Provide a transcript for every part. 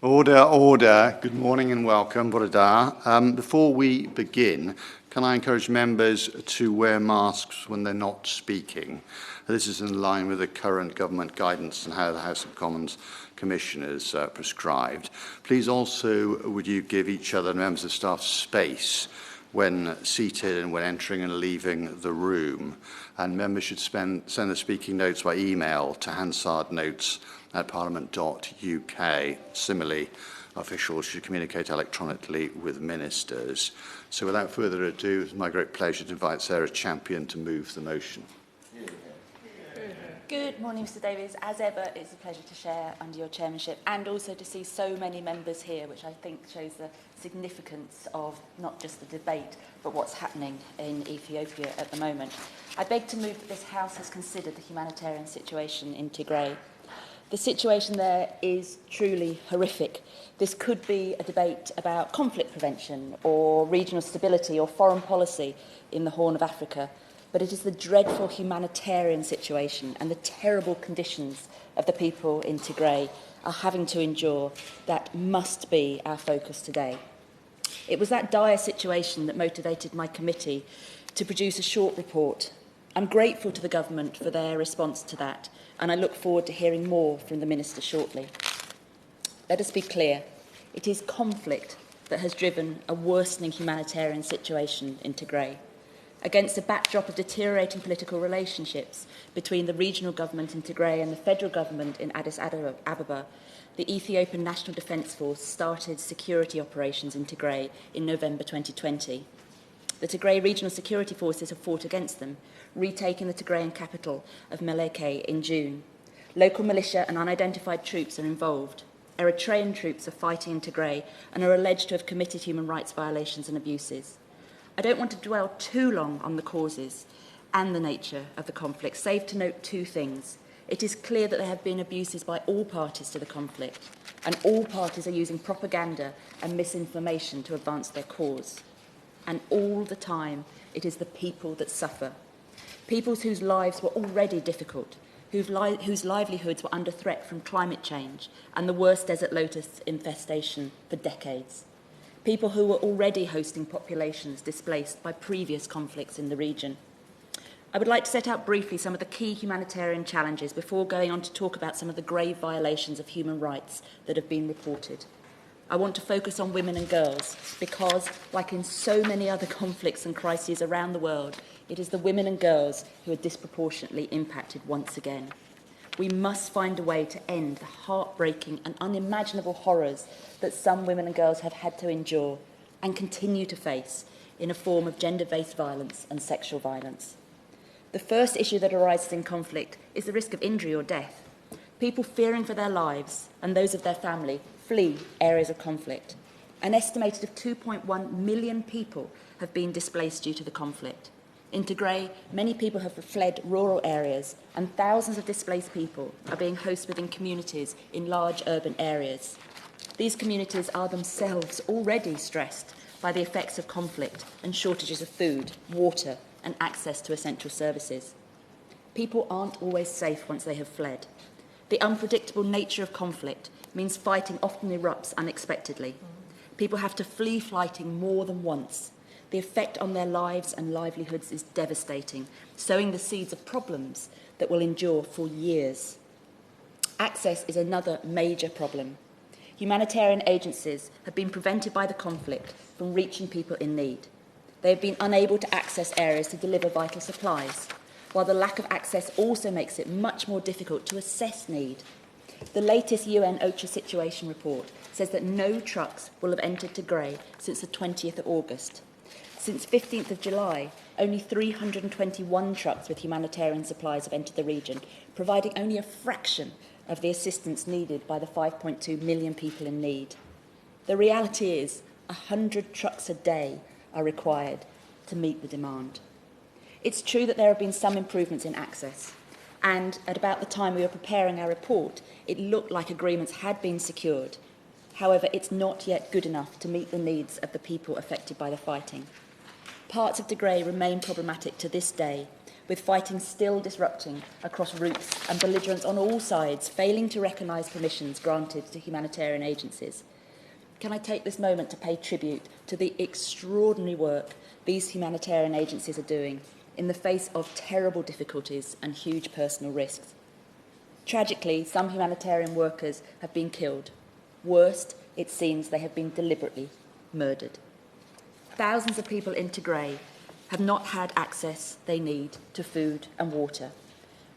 Order, order. Good morning and welcome. Before we begin, can I encourage members to wear masks when they're not speaking? This is in line with the current government guidance and how the House of Commons Commissioners prescribed. Please also, would you give each other and members of staff space when seated and when entering and leaving the room. And members should send the speaking notes by email to hansardnotes@parliament.uk. Similarly, officials should communicate electronically with ministers. So without further ado, it's my great pleasure to invite Sarah Champion to move the motion. Good morning, Mr Davies. As ever, it's a pleasure to share under your chairmanship and also to see so many members here, which I think shows the significance of not just the debate, but what's happening in Ethiopia at the moment. I beg to move that this House has considered the humanitarian situation in Tigray. The situation there is truly horrific. This could be a debate about conflict prevention or regional stability or foreign policy in the Horn of Africa. But it is the dreadful humanitarian situation and the terrible conditions of the people in Tigray are having to endure that must be our focus today. It was that dire situation that motivated my committee to produce a short report. I'm grateful to the government for their response to that, and I look forward to hearing more from the Minister shortly. Let us be clear, it is conflict that has driven a worsening humanitarian situation in Tigray. Against a backdrop of deteriorating political relationships between the regional government in Tigray and the federal government in Addis Ababa, the Ethiopian National Defence Force started security operations in Tigray in November 2020. The Tigray Regional Security Forces have fought against them, retaking the Tigrayan capital of Meleke in June. Local militia and unidentified troops are involved. Eritrean troops are fighting in Tigray and are alleged to have committed human rights violations and abuses. I don't want to dwell too long on the causes and the nature of the conflict, save to note two things. It is clear that there have been abuses by all parties to the conflict, and all parties are using propaganda and misinformation to advance their cause. And all the time, it is the people that suffer. Peoples whose lives were already difficult, whose livelihoods were under threat from climate change and the worst desert lotus infestation for decades. People who were already hosting populations displaced by previous conflicts in the region. I would like to set out briefly some of the key humanitarian challenges before going on to talk about some of the grave violations of human rights that have been reported. I want to focus on women and girls because, like in so many other conflicts and crises around the world, it is the women and girls who are disproportionately impacted once again. We must find a way to end the heartbreaking and unimaginable horrors that some women and girls have had to endure and continue to face in a form of gender-based violence and sexual violence. The first issue that arises in conflict is the risk of injury or death. People fearing for their lives and those of their family flee areas of conflict. An estimated of 2.1 million people have been displaced due to the conflict. In Tigray, many people have fled rural areas and thousands of displaced people are being hosted within communities in large urban areas. These communities are themselves already stressed by the effects of conflict and shortages of food, water and access to essential services. People aren't always safe once they have fled. The unpredictable nature of conflict means fighting often erupts unexpectedly. People have to flee fighting more than once. The effect on their lives and livelihoods is devastating, sowing the seeds of problems that will endure for years. Access is another major problem. Humanitarian agencies have been prevented by the conflict from reaching people in need. They have been unable to access areas to deliver vital supplies, while the lack of access also makes it much more difficult to assess need. The latest UN OCHA situation report says that no trucks will have entered Tigray since the 20th of August. Since 15th of July, only 321 trucks with humanitarian supplies have entered the region, providing only a fraction of the assistance needed by the 5.2 million people in need. The reality is 100 trucks a day are required to meet the demand. It's true that there have been some improvements in access, and at about the time we were preparing our report, it looked like agreements had been secured. However, it's not yet good enough to meet the needs of the people affected by the fighting. Parts of Tigray remain problematic to this day, with fighting still disrupting across routes and belligerents on all sides failing to recognise permissions granted to humanitarian agencies. Can I take this moment to pay tribute to the extraordinary work these humanitarian agencies are doing in the face of terrible difficulties and huge personal risks. Tragically, some humanitarian workers have been killed. Worst, it seems they have been deliberately murdered. Thousands of people in Tigray have not had access they need to food and water.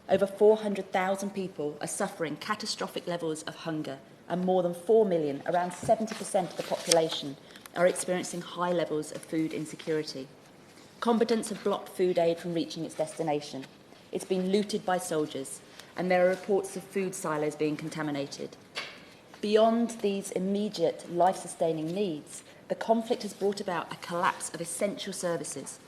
Over 400,000 people are suffering catastrophic levels of hunger, and more than 4 million, around 70% of the population, are experiencing high levels of food insecurity. Combatants have blocked food aid from reaching its destination. It's been looted by soldiers, and there are reports of food silos being contaminated. Beyond these immediate life-sustaining needs, the conflict has brought about a collapse of essential services.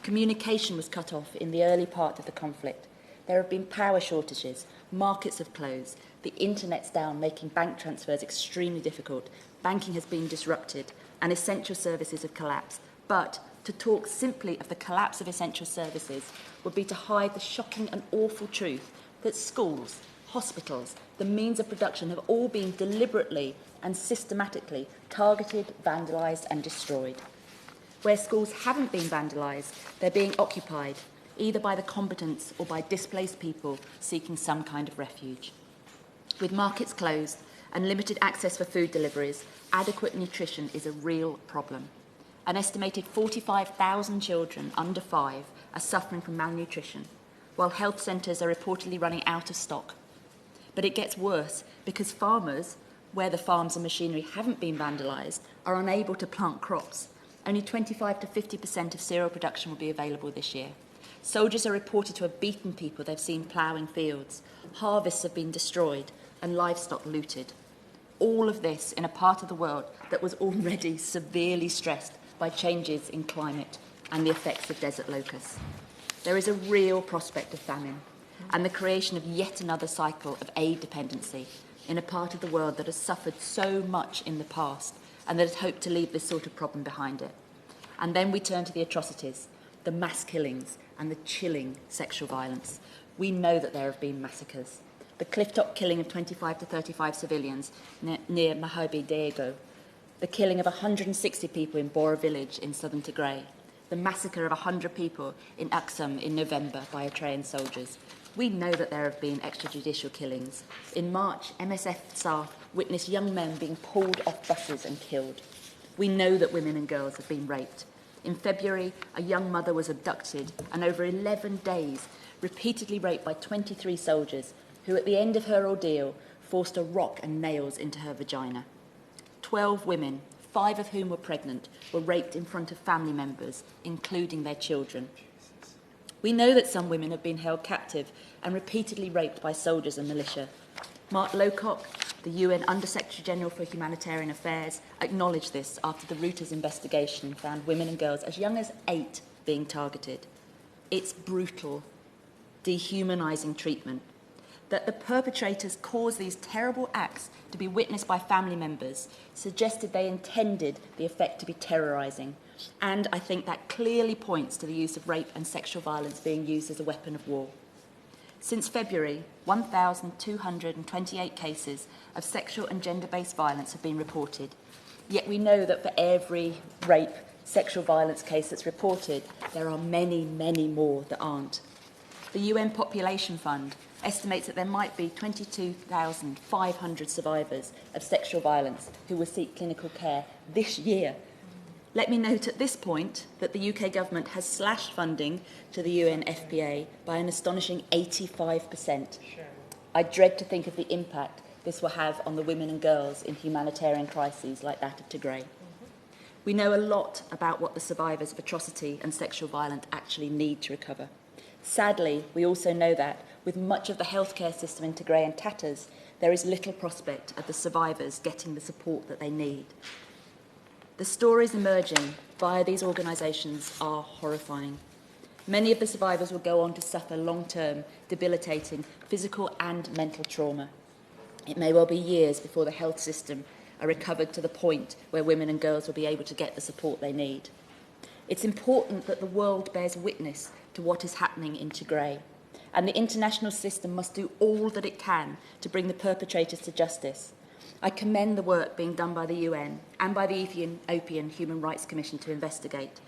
Communication was cut off in the early part of the conflict. There have been power shortages, markets have closed, the internet's down, making bank transfers extremely difficult, banking has been disrupted, and essential services have collapsed. But to talk simply of the collapse of essential services would be to hide the shocking and awful truth that schools, hospitals, the means of production have all been deliberately and systematically targeted, vandalised and destroyed. Where schools haven't been vandalised, they're being occupied, either by the combatants or by displaced people seeking some kind of refuge. With markets closed and limited access for food deliveries, adequate nutrition is a real problem. An estimated 45,000 children under 5 are suffering from malnutrition, while health centres are reportedly running out of stock. But it gets worse because farmers, where the farms and machinery haven't been vandalised, are unable to plant crops. Only 25 to 50% of cereal production will be available this year. Soldiers are reported to have beaten people they've seen ploughing fields. Harvests have been destroyed and livestock looted. All of this in a part of the world that was already severely stressed by changes in climate and the effects of desert locusts. There is a real prospect of famine and the creation of yet another cycle of aid dependency in a part of the world that has suffered so much in the past and that has hoped to leave this sort of problem behind it. And then we turn to the atrocities, the mass killings and the chilling sexual violence. We know that there have been massacres. The cliff-top killing of 25 to 35 civilians near Mahabi Diego, the killing of 160 people in Bora village in southern Tigray, the massacre of 100 people in Aksum in November by Eritrean soldiers. We know that there have been extrajudicial killings. In March, MSF staff witnessed young men being pulled off buses and killed. We know that women and girls have been raped. In February, a young mother was abducted and over 11 days repeatedly raped by 23 soldiers who at the end of her ordeal forced a rock and nails into her vagina. 12 women, 5 of whom were pregnant, were raped in front of family members, including their children. We know that some women have been held captive and repeatedly raped by soldiers and militia. Mark Lowcock, the UN Under-Secretary-General for Humanitarian Affairs, acknowledged this after the Reuters investigation found women and girls as young as 8 being targeted. It's brutal, dehumanising treatment. That the perpetrators caused these terrible acts to be witnessed by family members suggested they intended the effect to be terrorising. And I think that clearly points to the use of rape and sexual violence being used as a weapon of war. Since February, 1,228 cases of sexual and gender-based violence have been reported. Yet we know that for every rape, sexual violence case that's reported, there are many, many more that aren't. The UN Population Fund estimates that there might be 22,500 survivors of sexual violence who will seek clinical care this year. Let me note at this point that the UK government has slashed funding to the UNFPA by an astonishing 85%. I dread to think of the impact this will have on the women and girls in humanitarian crises like that of Tigray. We know a lot about what the survivors of atrocity and sexual violence actually need to recover. Sadly, we also know that, with much of the healthcare system in Tigray in tatters, there is little prospect of the survivors getting the support that they need. The stories emerging via these organisations are horrifying. Many of the survivors will go on to suffer long-term, debilitating physical and mental trauma. It may well be years before the health system are recovered to the point where women and girls will be able to get the support they need. It's important that the world bears witness to what is happening in Tigray. And the international system must do all that it can to bring the perpetrators to justice. I commend the work being done by the UN and by the Ethiopian Human Rights Commission to investigate.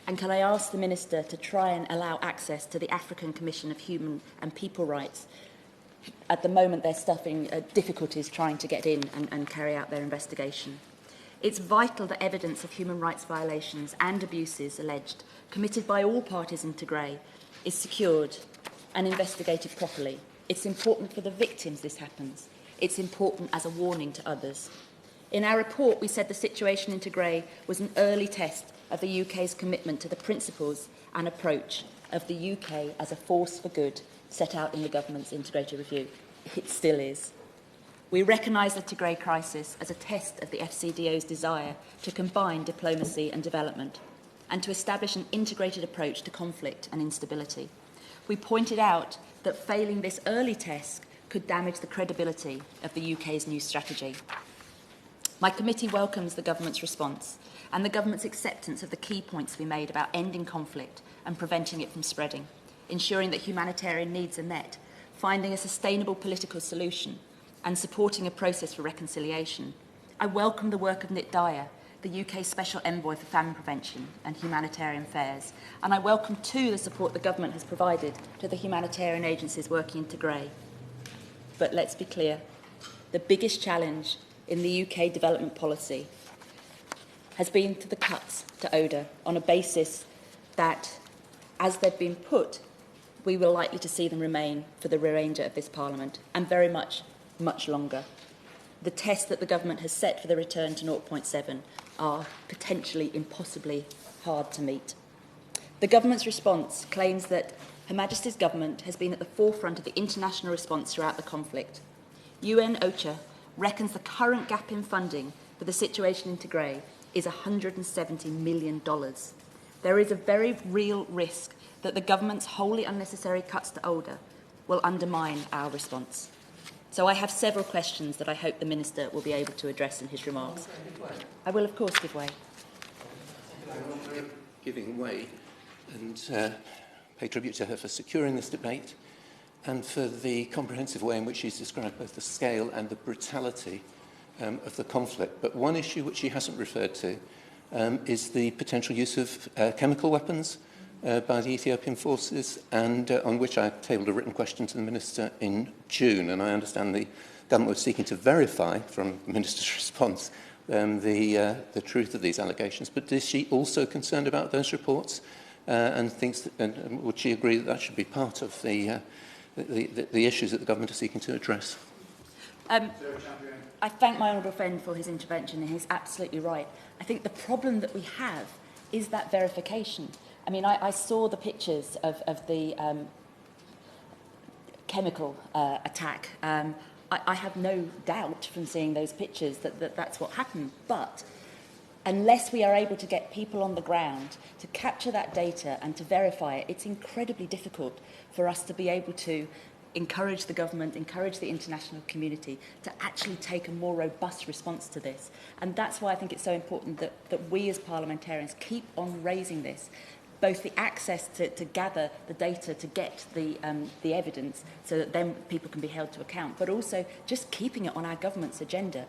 And can I ask the Minister to try and allow access to the African Commission of Human and People Rights? At the moment, they're stuffing difficulties trying to get in and carry out their investigation. It's vital that evidence of human rights violations and abuses alleged, committed by all parties in Tigray, is secured and investigated properly. It's important for the victims this happens. It's important as a warning to others. In our report, we said the situation in Tigray was an early test of the UK's commitment to the principles and approach of the UK as a force for good set out in the government's integrated review. It still is. We recognise the Tigray crisis as a test of the FCDO's desire to combine diplomacy and development and to establish an integrated approach to conflict and instability. We pointed out that failing this early test could damage the credibility of the UK's new strategy. My committee welcomes the government's response and the government's acceptance of the key points we made about ending conflict and preventing it from spreading, ensuring that humanitarian needs are met, finding a sustainable political solution, and supporting a process for reconciliation. I welcome the work of Nick Dyer, the UK Special Envoy for Famine Prevention and Humanitarian Affairs, and I welcome too the support the government has provided to the humanitarian agencies working in Tigray. But let's be clear, the biggest challenge in the UK development policy has been to the cuts to ODA on a basis that, as they've been put, we were likely to see them remain for the remainder of this Parliament, and very much longer. The tests that the government has set for the return to 0.7 are potentially impossibly hard to meet. The government's response claims that Her Majesty's government has been at the forefront of the international response throughout the conflict. UN OCHA reckons the current gap in funding for the situation in Tigray is $170 million. There is a very real risk that the government's wholly unnecessary cuts to ODA will undermine our response. So I have several questions that I hope the Minister will be able to address in his remarks. I will, of course, give way. Giving way, and pay tribute to her for securing this debate and for the comprehensive way in which she's described both the scale and the brutality of the conflict. But one issue which she hasn't referred to is the potential use of chemical weapons by the Ethiopian forces, and on which I tabled a written question to the Minister in June. And I understand the government was seeking to verify from the Minister's response the truth of these allegations. But is she also concerned about those reports and thinks that, and would she agree that that should be part of the issues that the government is seeking to address? I thank my honourable friend for his intervention, and he's absolutely right. I think the problem that we have is that verification. I mean, I saw the pictures of the chemical attack. I have no doubt from seeing those pictures that that's what happened. But unless we are able to get people on the ground to capture that data and to verify it, it's incredibly difficult for us to be able to encourage the government, encourage the international community to actually take a more robust response to this. And that's why I think it's so important that we as parliamentarians keep on raising this, both the access to gather the data, to get the evidence so that then people can be held to account, but also just keeping it on our government's agenda.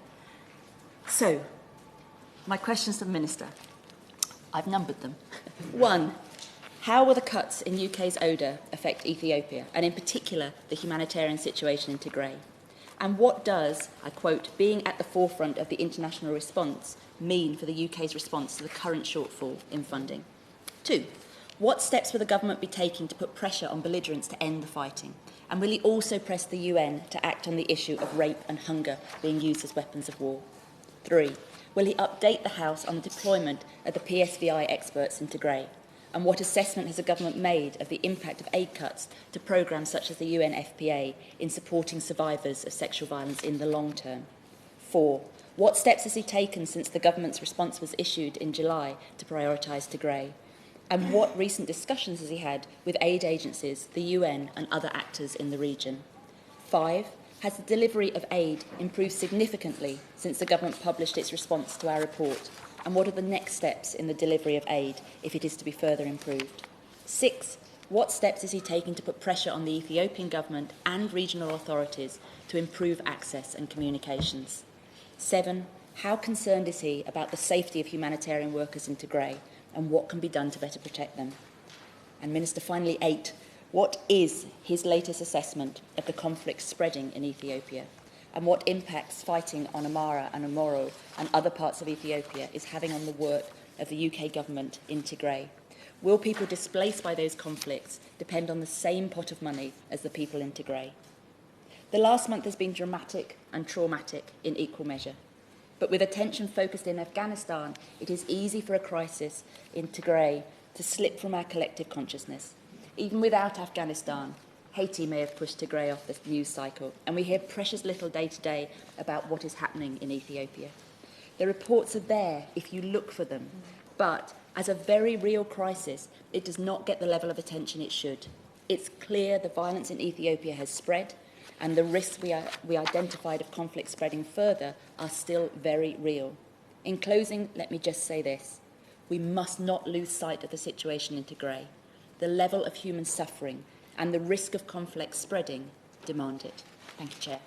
So, my questions to the Minister. I've numbered them. 1. How will the cuts in UK's ODA affect Ethiopia, and in particular the humanitarian situation in Tigray? And what does, I quote, being at the forefront of the international response mean for the UK's response to the current shortfall in funding? 2. What steps will the government be taking to put pressure on belligerents to end the fighting? And will he also press the UN to act on the issue of rape and hunger being used as weapons of war? 3. Will he update the House on the deployment of the PSVI experts in Tigray? And what assessment has the government made of the impact of aid cuts to programmes such as the UNFPA in supporting survivors of sexual violence in the long term? 4. What steps has he taken since the government's response was issued in July to prioritise Tigray? And what recent discussions has he had with aid agencies, the UN and other actors in the region? 5. Has the delivery of aid improved significantly since the government published its response to our report? And what are the next steps in the delivery of aid if it is to be further improved? 6. What steps is he taking to put pressure on the Ethiopian government and regional authorities to improve access and communications? 7, how concerned is he about the safety of humanitarian workers in Tigray and what can be done to better protect them? And Minister, finally, 8, what is his latest assessment of the conflict spreading in Ethiopia and what impacts fighting on Amara and Amoro and other parts of Ethiopia is having on the work of the UK government in Tigray? Will people displaced by those conflicts depend on the same pot of money as the people in Tigray? The last month has been dramatic and traumatic in equal measure. But with attention focused in Afghanistan, it is easy for a crisis in Tigray to slip from our collective consciousness. Even without Afghanistan, Haiti may have pushed Tigray off the news cycle, and we hear precious little day to day about what is happening in Ethiopia. The reports are there if you look for them, but as a very real crisis, it does not get the level of attention it should. It's clear the violence in Ethiopia has spread, and the risks we identified of conflict spreading further are still very real. In closing, let me just say this. We must not lose sight of the situation in Tigray. The level of human suffering and the risk of conflict spreading demand it. Thank you, Chair.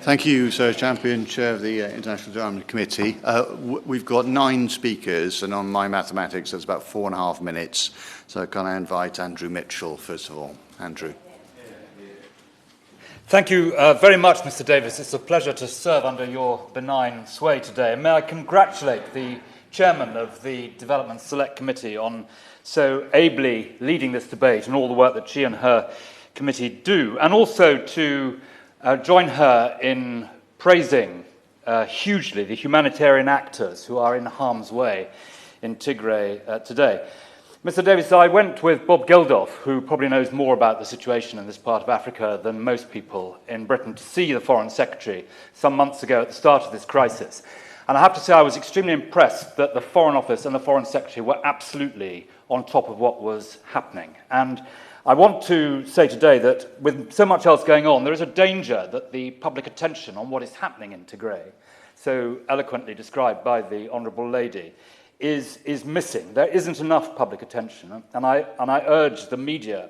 Thank you, Sir Champion, Chair of the International Development Committee. We've got 9 speakers, and on my mathematics, that's about 4.5 minutes. So can I invite Andrew Mitchell, first of all? Andrew. Thank you very much, Mr. Davis. It's a pleasure to serve under your benign sway today. And may I congratulate the Chairman of the Development Select Committee on so ably leading this debate and all the work that she and her committee do, and also to join her in praising hugely the humanitarian actors who are in harm's way in Tigray today. Mr. Davis, I went with Bob Geldof, who probably knows more about the situation in this part of Africa than most people in Britain, to see the Foreign Secretary some months ago at the start of this crisis. And I have to say I was extremely impressed that the Foreign Office and the Foreign Secretary were absolutely on top of what was happening. And I want to say today that with so much else going on, there is a danger that the public attention on what is happening in Tigray, so eloquently described by the Honourable Lady, is missing. There isn't enough public attention, and I urge the media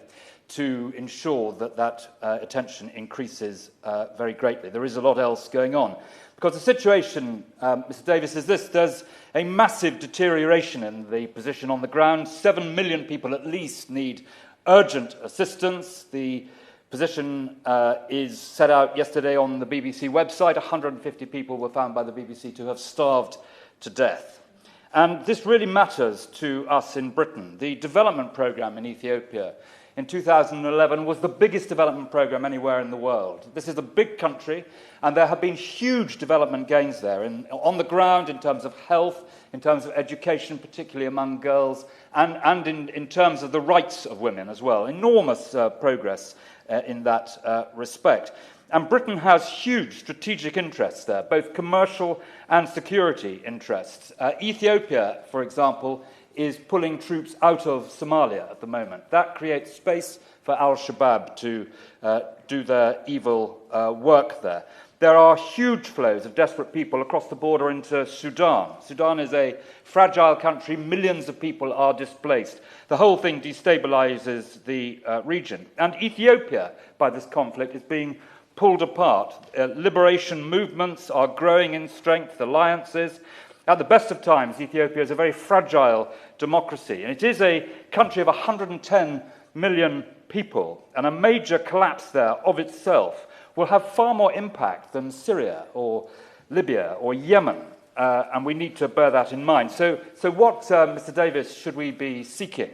to ensure that attention increases very greatly. There is a lot else going on. Because the situation, Mr. Davis, is this. There's a massive deterioration in the position on the ground. 7 million people at least need urgent assistance. The position is set out yesterday on the BBC website. 150 people were found by the BBC to have starved to death. And this really matters to us in Britain. The development programme in Ethiopia in 2011 was the biggest development programme anywhere in the world. This is a big country, and there have been huge development gains there on the ground in terms of health, in terms of education, particularly among girls, and in terms of the rights of women as well. Enormous progress in that respect. And Britain has huge strategic interests there, both commercial and security interests. Ethiopia, for example, is pulling troops out of Somalia at the moment. That creates space for al-Shabaab to do their evil work there. There are huge flows of desperate people across the border into Sudan. Sudan is a fragile country. Millions of people are displaced. The whole thing destabilizes the region. And Ethiopia, by this conflict, is being pulled apart. Liberation movements are growing in strength, alliances. At the best of times, Ethiopia is a very fragile democracy, and it is a country of 110 million people, and a major collapse there of itself will have far more impact than Syria or Libya or Yemen, and we need to bear that in mind. So what, Mr. Davis, should we be seeking?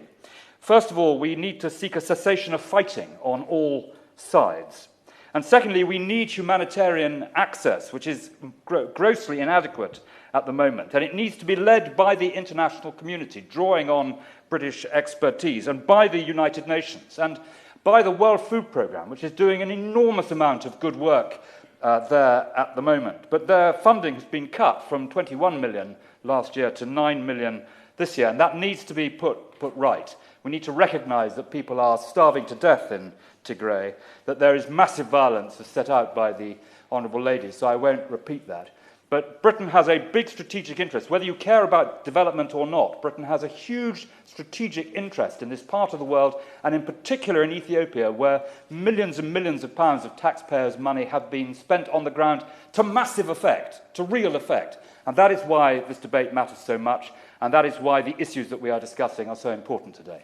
First of all, we need to seek a cessation of fighting on all sides. And secondly, we need humanitarian access, which is grossly inadequate at the moment. And it needs to be led by the international community, drawing on British expertise, and by the United Nations, and by the World Food Programme, which is doing an enormous amount of good work there at the moment. But their funding has been cut from 21 million last year to 9 million this year, and that needs to be put right. We need to recognise that people are starving to death in Tigray, that there is massive violence as set out by the Honourable Lady, so I won't repeat that. But Britain has a big strategic interest. Whether you care about development or not, Britain has a huge strategic interest in this part of the world, and in particular in Ethiopia, where millions and millions of pounds of taxpayers' money have been spent on the ground to massive effect, to real effect. And that is why this debate matters so much, and that is why the issues that we are discussing are so important today.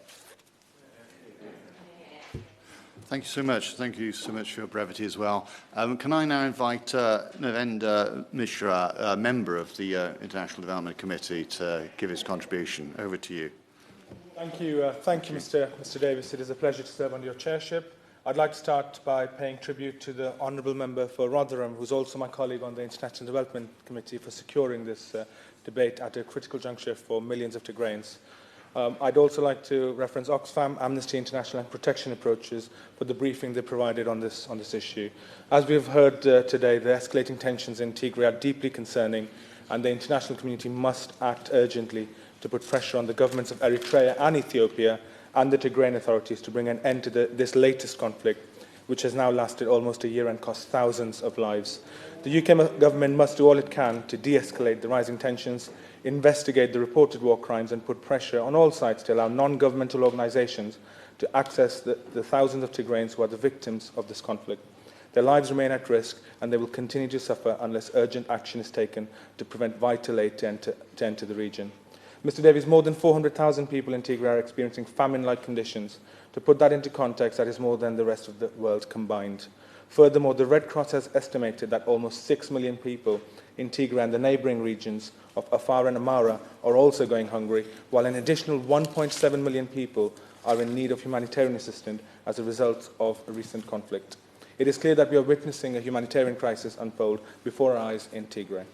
Thank you so much. Thank you so much for your brevity as well. Can I now invite Narendra Mishra, a member of the International Development Committee, to give his contribution. Over to you. Thank you, Mr. Davis. It is a pleasure to serve under your chairship. I'd like to start by paying tribute to the honourable member for Rotherham, who's also my colleague on the International Development Committee, for securing this debate at a critical juncture for millions of Tigrayans. I'd also like to reference Oxfam, Amnesty International and Protection Approaches for the briefing they provided on this issue. As we've heard today, the escalating tensions in Tigray are deeply concerning, and the international community must act urgently to put pressure on the governments of Eritrea and Ethiopia and the Tigrayan authorities to bring an end to this latest conflict, which has now lasted almost a year and cost thousands of lives. The UK government must do all it can to de-escalate the rising tensions, investigate the reported war crimes, and put pressure on all sides to allow non-governmental organisations to access the thousands of Tigrayans who are the victims of this conflict. Their lives remain at risk, and they will continue to suffer unless urgent action is taken to prevent vital aid to enter the region. Mr. Davies, more than 400,000 people in Tigray are experiencing famine-like conditions. To put that into context, that is more than the rest of the world combined. Furthermore, the Red Cross has estimated that almost 6 million people in Tigray and the neighbouring regions of Afar and Amara are also going hungry, while an additional 1.7 million people are in need of humanitarian assistance as a result of a recent conflict. It is clear that we are witnessing a humanitarian crisis unfold before our eyes in Tigray.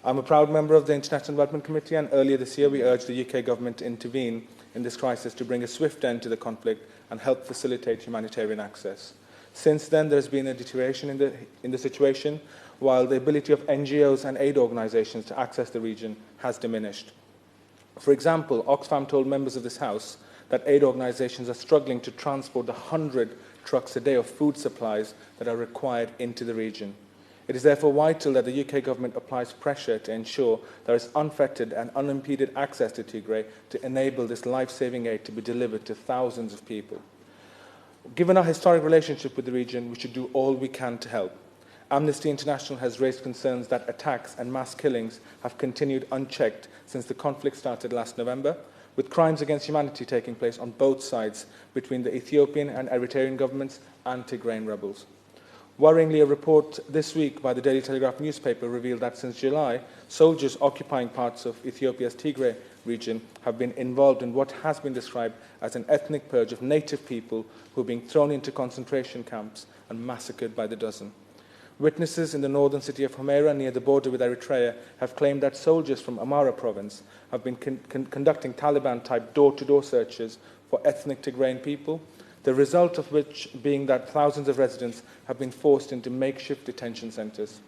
I'm a proud member of the International Development Committee, and earlier this year we urged the UK government to intervene in this crisis to bring a swift end to the conflict and help facilitate humanitarian access. Since then, there has been a deterioration in the situation, while the ability of NGOs and aid organisations to access the region has diminished. For example, Oxfam told members of this House that aid organisations are struggling to transport the 100 trucks a day of food supplies that are required into the region. It is therefore vital that the UK government applies pressure to ensure there is unfettered and unimpeded access to Tigray to enable this life-saving aid to be delivered to thousands of people. Given our historic relationship with the region, we should do all we can to help. Amnesty International has raised concerns that attacks and mass killings have continued unchecked since the conflict started last November, with crimes against humanity taking place on both sides between the Ethiopian and Eritrean governments and Tigrayan rebels. Worryingly, a report this week by the Daily Telegraph newspaper revealed that since July, soldiers occupying parts of Ethiopia's Tigray region have been involved in what has been described as an ethnic purge of native people who are being thrown into concentration camps and massacred by the dozen. Witnesses in the northern city of Humaira, near the border with Eritrea, have claimed that soldiers from Amara province have been conducting Taliban-type door-to-door searches for ethnic Tigrayan people, the result of which being that thousands of residents have been forced into makeshift detention centres.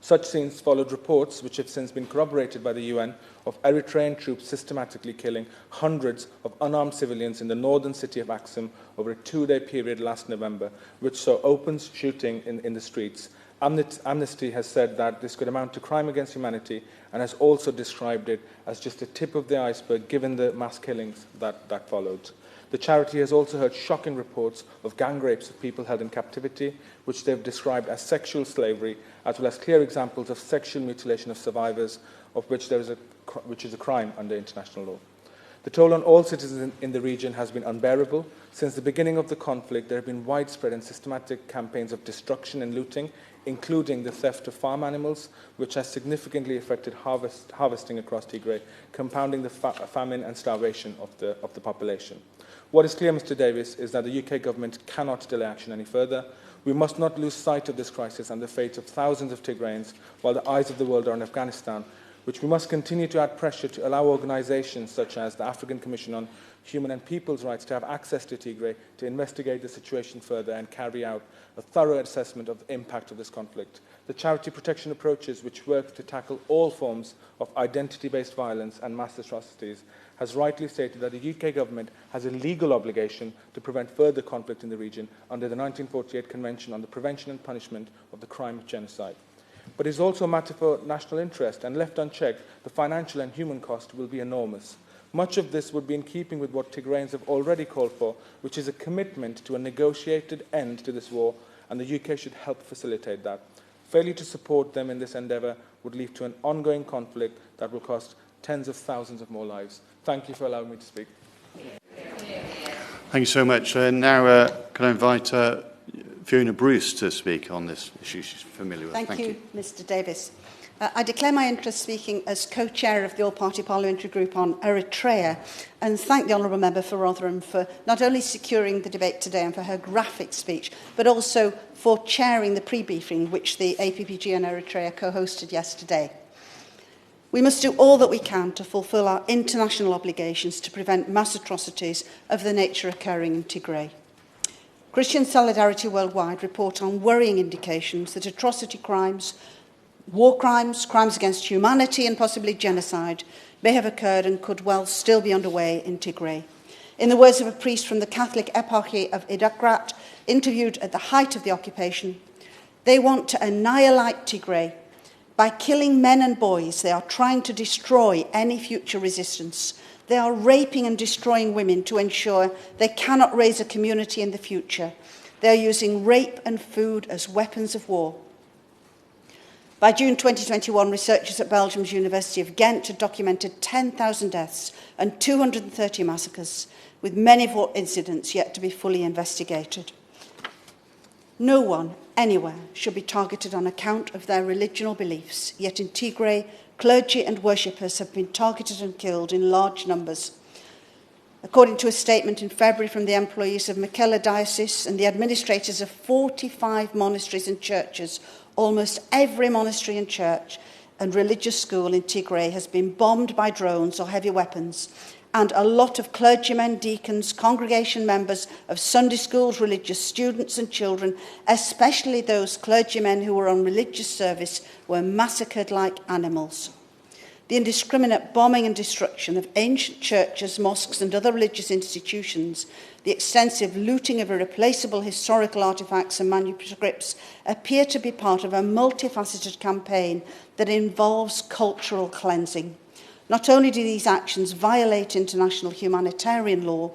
Such scenes followed reports, which have since been corroborated by the UN, of Eritrean troops systematically killing hundreds of unarmed civilians in the northern city of Aksum over a 2-day period last November, which saw open shooting in the streets. Amnesty has said that this could amount to crime against humanity and has also described it as just the tip of the iceberg given the mass killings that followed. The charity has also heard shocking reports of gang rapes of people held in captivity, which they've described as sexual slavery, as well as clear examples of sexual mutilation of survivors, of which which is a crime under international law. The toll on all citizens in the region has been unbearable. Since the beginning of the conflict, there have been widespread and systematic campaigns of destruction and looting, including the theft of farm animals, which has significantly affected harvesting across Tigray, compounding the famine and starvation of the population. What is clear, Mr. Davis, is that the UK government cannot delay action any further. We must not lose sight of this crisis and the fate of thousands of Tigrayans while the eyes of the world are on Afghanistan, which we must continue to add pressure to allow organisations such as the African Commission on Human and People's Rights to have access to Tigray to investigate the situation further and carry out a thorough assessment of the impact of this conflict. The charity protection approaches, which work to tackle all forms of identity-based violence and mass atrocities, has rightly stated that the UK government has a legal obligation to prevent further conflict in the region under the 1948 Convention on the Prevention and Punishment of the Crime of Genocide. but is also a matter for national interest, and left unchecked, the financial and human cost will be enormous. Much of this would be in keeping with what Tigrayans have already called for, which is a commitment to a negotiated end to this war, and the UK should help facilitate that. Failure to support them in this endeavour would lead to an ongoing conflict that will cost tens of thousands of more lives. Thank you for allowing me to speak. Thank you so much. Now, can I invite Fiona Bruce to speak on this issue she's familiar with? Thank you, Mr Davis. I declare my interest speaking as co-chair of the All-Party Parliamentary Group on Eritrea, and thank the Honourable Member for Rotherham for not only securing the debate today and for her graphic speech, but also for chairing the pre-briefing which the APPG and Eritrea co-hosted yesterday. We must do all that we can to fulfil our international obligations to prevent mass atrocities of the nature occurring in Tigray. Christian Solidarity Worldwide report on worrying indications that atrocity crimes, war crimes, crimes against humanity and possibly genocide may have occurred and could well still be underway in Tigray. In the words of a priest from the Catholic Eparchy of Idakrat, interviewed at the height of the occupation, they want to annihilate Tigray. By killing men and boys, they are trying to destroy any future resistance. They are raping and destroying women to ensure they cannot raise a community in the future. They are using rape and food as weapons of war. By June 2021, researchers at Belgium's University of Ghent had documented 10,000 deaths and 230 massacres, with many more incidents yet to be fully investigated. No one, anywhere, should be targeted on account of their religious beliefs, yet in Tigray, clergy and worshippers have been targeted and killed in large numbers. According to a statement in February from the employees of Mekelle Diocese and the administrators of 45 monasteries and churches, almost every monastery and church and religious school in Tigray has been bombed by drones or heavy weapons, and a lot of clergymen, deacons, congregation members of Sunday schools, religious students and children, especially those clergymen who were on religious service, were massacred like animals. The indiscriminate bombing and destruction of ancient churches, mosques and other religious institutions, the extensive looting of irreplaceable historical artefacts and manuscripts appear to be part of a multifaceted campaign that involves cultural cleansing. Not only do these actions violate international humanitarian law,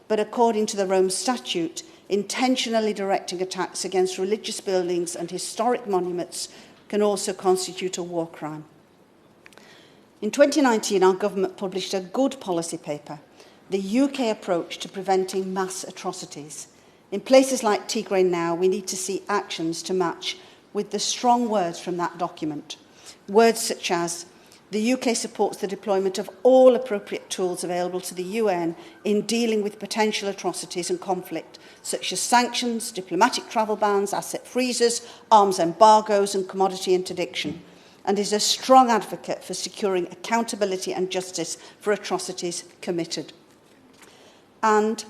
but according to the Rome Statute, intentionally directing attacks against religious buildings and historic monuments can also constitute a war crime. In 2019, our government published a good policy paper, The UK Approach to Preventing Mass Atrocities. In places like Tigray now, we need to see actions to match with the strong words from that document. Words such as, the UK supports the deployment of all appropriate tools available to the UN in dealing with potential atrocities and conflict, such as sanctions, diplomatic travel bans, asset freezes, arms embargoes and commodity interdiction, and is a strong advocate for securing accountability and justice for atrocities committed. And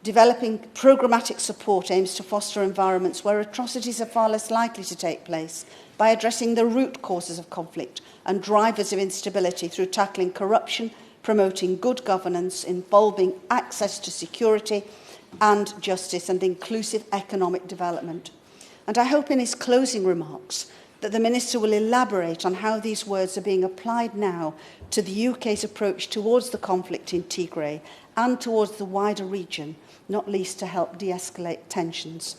developing programmatic support aims to foster environments where atrocities are far less likely to take place by addressing the root causes of conflict and drivers of instability through tackling corruption, promoting good governance, involving access to security and justice and inclusive economic development. And I hope in his closing remarks that the Minister will elaborate on how these words are being applied now to the UK's approach towards the conflict in Tigray and towards the wider region, not least to help de-escalate tensions.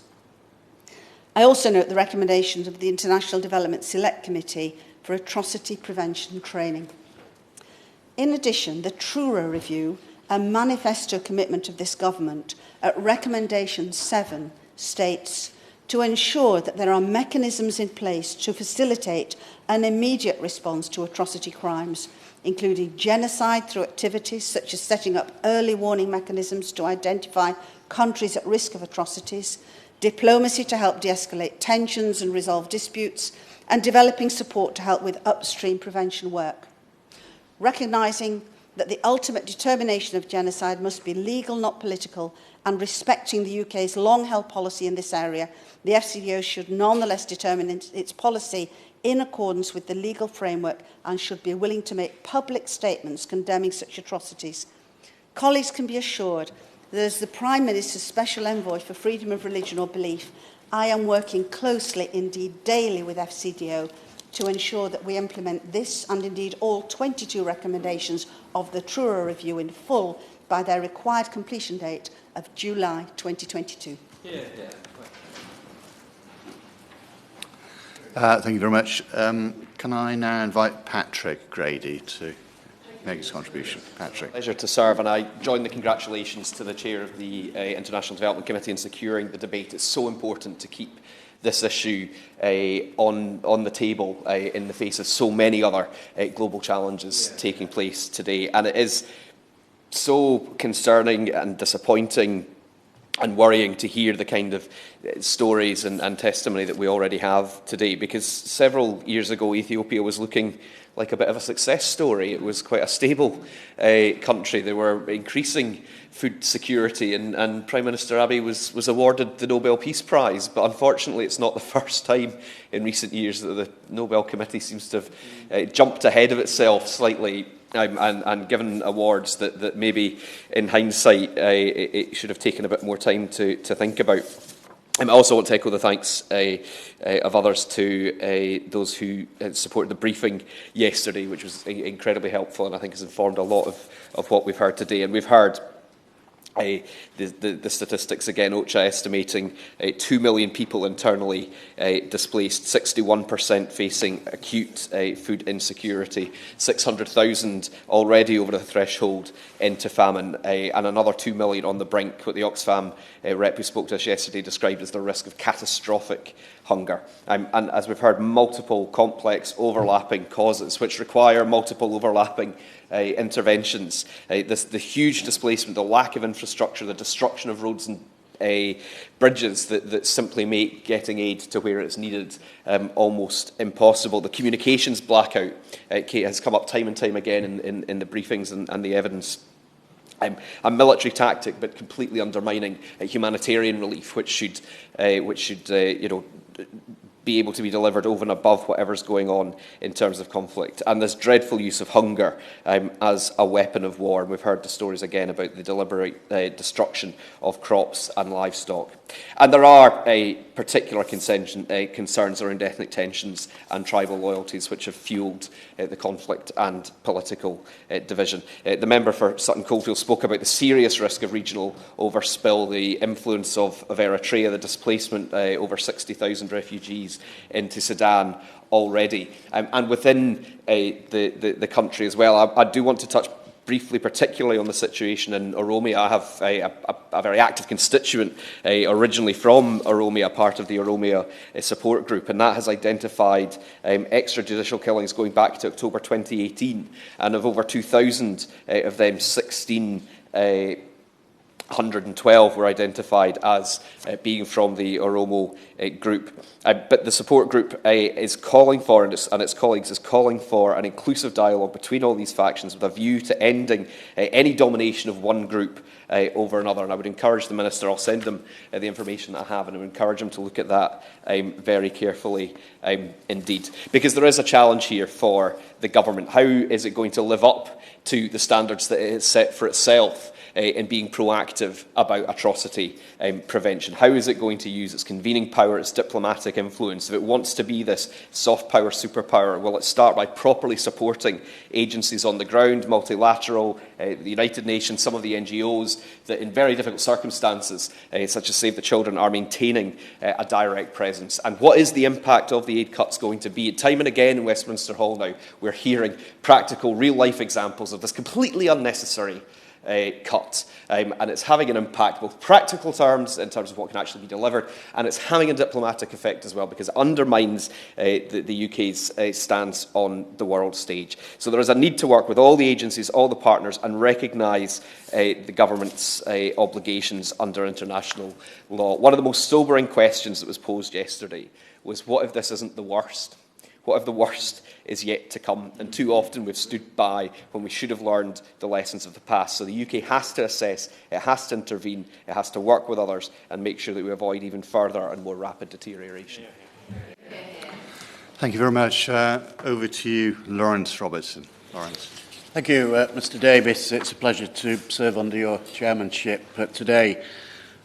I also note the recommendations of the International Development Select Committee for Atrocity Prevention Training. In addition, the Truro Review, a manifesto commitment of this government, at Recommendation 7 states, to ensure that there are mechanisms in place to facilitate an immediate response to atrocity crimes, including genocide through activities such as setting up early warning mechanisms to identify countries at risk of atrocities, diplomacy to help de-escalate tensions and resolve disputes, and developing support to help with upstream prevention work. Recognising that the ultimate determination of genocide must be legal, not political, and respecting the UK's long-held policy in this area, the FCDO should nonetheless determine its policy in accordance with the legal framework and should be willing to make public statements condemning such atrocities. Colleagues can be assured that as the Prime Minister's Special Envoy for Freedom of Religion or Belief, I am working closely, indeed daily, with FCDO to ensure that we implement this and indeed all 22 recommendations of the Truro review in full by their required completion date of July 2022. Thank you very much. Can I now invite Patrick Grady to make his contribution? Patrick. Pleasure to serve, and I join the congratulations to the chair of the International Development Committee in securing the debate. It's so important to keep this issue on the table in the face of so many other global challenges taking place today. And it is so concerning and disappointing and worrying to hear the kind of stories and testimony that we already have today, because several years ago Ethiopia was looking like a bit of a success story. It was quite a stable country. They were increasing food security, and Prime Minister Abiy was awarded the Nobel Peace Prize. But unfortunately, it's not the first time in recent years that the Nobel Committee seems to have jumped ahead of itself slightly and given awards that maybe, in hindsight, it should have taken a bit more time to think about. I also want to echo the thanks of others to those who supported the briefing yesterday, which was incredibly helpful and I think has informed a lot of what we've heard today. And we've heard the statistics again. OCHA estimating 2 million people internally displaced, 61% facing acute food insecurity, 600,000 already over the threshold into famine, and another 2 million on the brink, what the Oxfam rep who spoke to us yesterday described as the risk of catastrophic hunger. And as we've heard, multiple complex overlapping causes which require multiple overlapping interventions. The huge displacement, the lack of infrastructure, the destruction of roads and bridges that simply make getting aid to where it's needed almost impossible. The communications blackout has come up time and time again in the briefings and the evidence. A military tactic, but completely undermining humanitarian relief, which should be able to be delivered over and above whatever's going on in terms of conflict. And this dreadful use of hunger as a weapon of war. And we've heard the stories again about the deliberate destruction of crops and livestock. And there are particular concerns around ethnic tensions and tribal loyalties which have fuelled the conflict and political division. The member for Sutton Coldfield spoke about the serious risk of regional overspill, the influence of Eritrea, the displacement over 60,000 refugees into Sudan already. And within the country as well, I do want to touch briefly, particularly on the situation in Oromia. I have a very active constituent originally from Oromia, part of the Oromia support group, and that has identified extrajudicial killings going back to October 2018, and of over 2,000 of them, 1,612 were identified as being from the Oromo group. But the support group is calling for, and its colleagues is calling for, an inclusive dialogue between all these factions with a view to ending any domination of one group over another. And I would encourage the Minister, I'll send them the information that I have, and I would encourage him to look at that very carefully indeed. Because there is a challenge here for the government. How is it going to live up to the standards that it has set for itself in being proactive about atrocity prevention? How is it going to use its convening power, its diplomatic influence? If it wants to be this soft power superpower, will it start by properly supporting agencies on the ground, multilateral, the United Nations, some of the NGOs that in very difficult circumstances, such as Save the Children, are maintaining a direct presence? And what is the impact of the aid cuts going to be? Time and again in Westminster Hall now, we're hearing practical, real-life examples of this completely unnecessary cut, and it's having an impact, both practical terms in terms of what can actually be delivered, and it's having a diplomatic effect as well, because it undermines the UK's stance on the world stage. So there is a need to work with all the agencies, all the partners, and recognise the government's obligations under international law. One of the most sobering questions that was posed yesterday was, what if this isn't the worst? What if the worst is yet to come? And too often we've stood by when we should have learned the lessons of the past. So the UK has to assess, it has to intervene, it has to work with others and make sure that we avoid even further and more rapid deterioration. Thank you very much. Over to you, Lawrence Robertson. Lawrence. Thank you, Mr Davis. It's a pleasure to serve under your chairmanship today.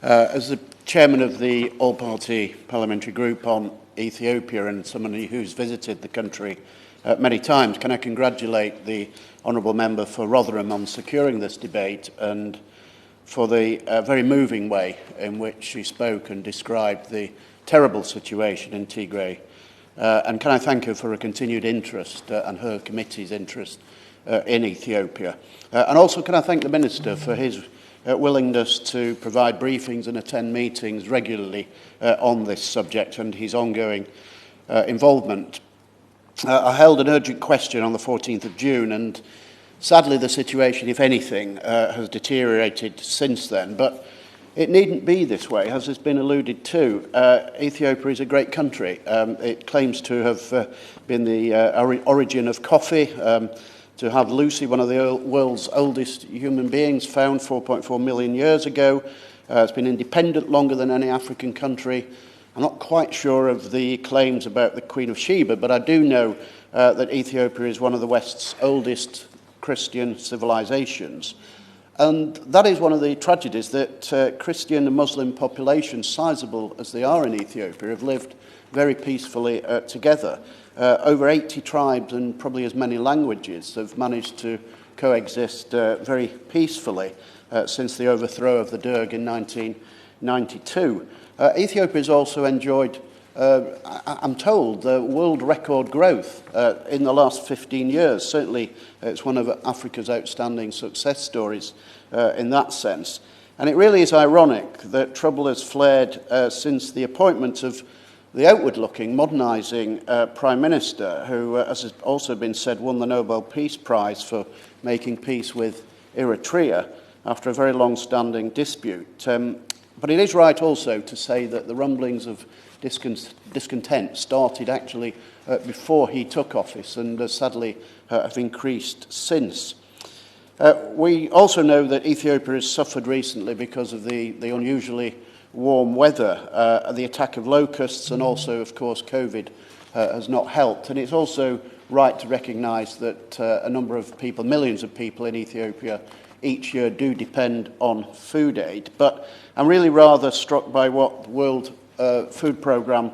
As the chairman of the all-party parliamentary group on Ethiopia and somebody who's visited the country many times, can I congratulate the honourable member for Rotherham on securing this debate and for the very moving way in which she spoke and described the terrible situation in Tigray. And can I thank her for her continued interest and her committee's interest in Ethiopia. And also can I thank the Minister for his willingness to provide briefings and attend meetings regularly on this subject and his ongoing involvement. I held an urgent question on the 14th of June, and sadly the situation, if anything, has deteriorated since then. But it needn't be this way, as has been alluded to. Ethiopia is a great country. It claims to have been the origin of coffee, to have Lucy, one of the world's oldest human beings, found 4.4 million years ago. It's been independent longer than any African country. I'm not quite sure of the claims about the Queen of Sheba, but I do know that Ethiopia is one of the West's oldest Christian civilizations. And that is one of the tragedies, that Christian and Muslim populations, sizable as they are in Ethiopia, have lived very peacefully together. Over 80 tribes and probably as many languages have managed to coexist very peacefully since the overthrow of the Derg in 1992. Ethiopia has also enjoyed, I'm told, world record growth in the last 15 years. Certainly, it's one of Africa's outstanding success stories in that sense. And it really is ironic that trouble has flared since the appointment of the outward-looking, modernising Prime Minister, who, as has also been said, won the Nobel Peace Prize for making peace with Eritrea after a very long-standing dispute. But it is right also to say that the rumblings of discontent started actually before he took office and sadly have increased since. We also know that Ethiopia has suffered recently because of the unusually warm weather, the attack of locusts, and also, of course, COVID has not helped. And it's also right to recognise that a number of people, millions of people in Ethiopia each year do depend on food aid. But I'm really rather struck by what the World Food Programme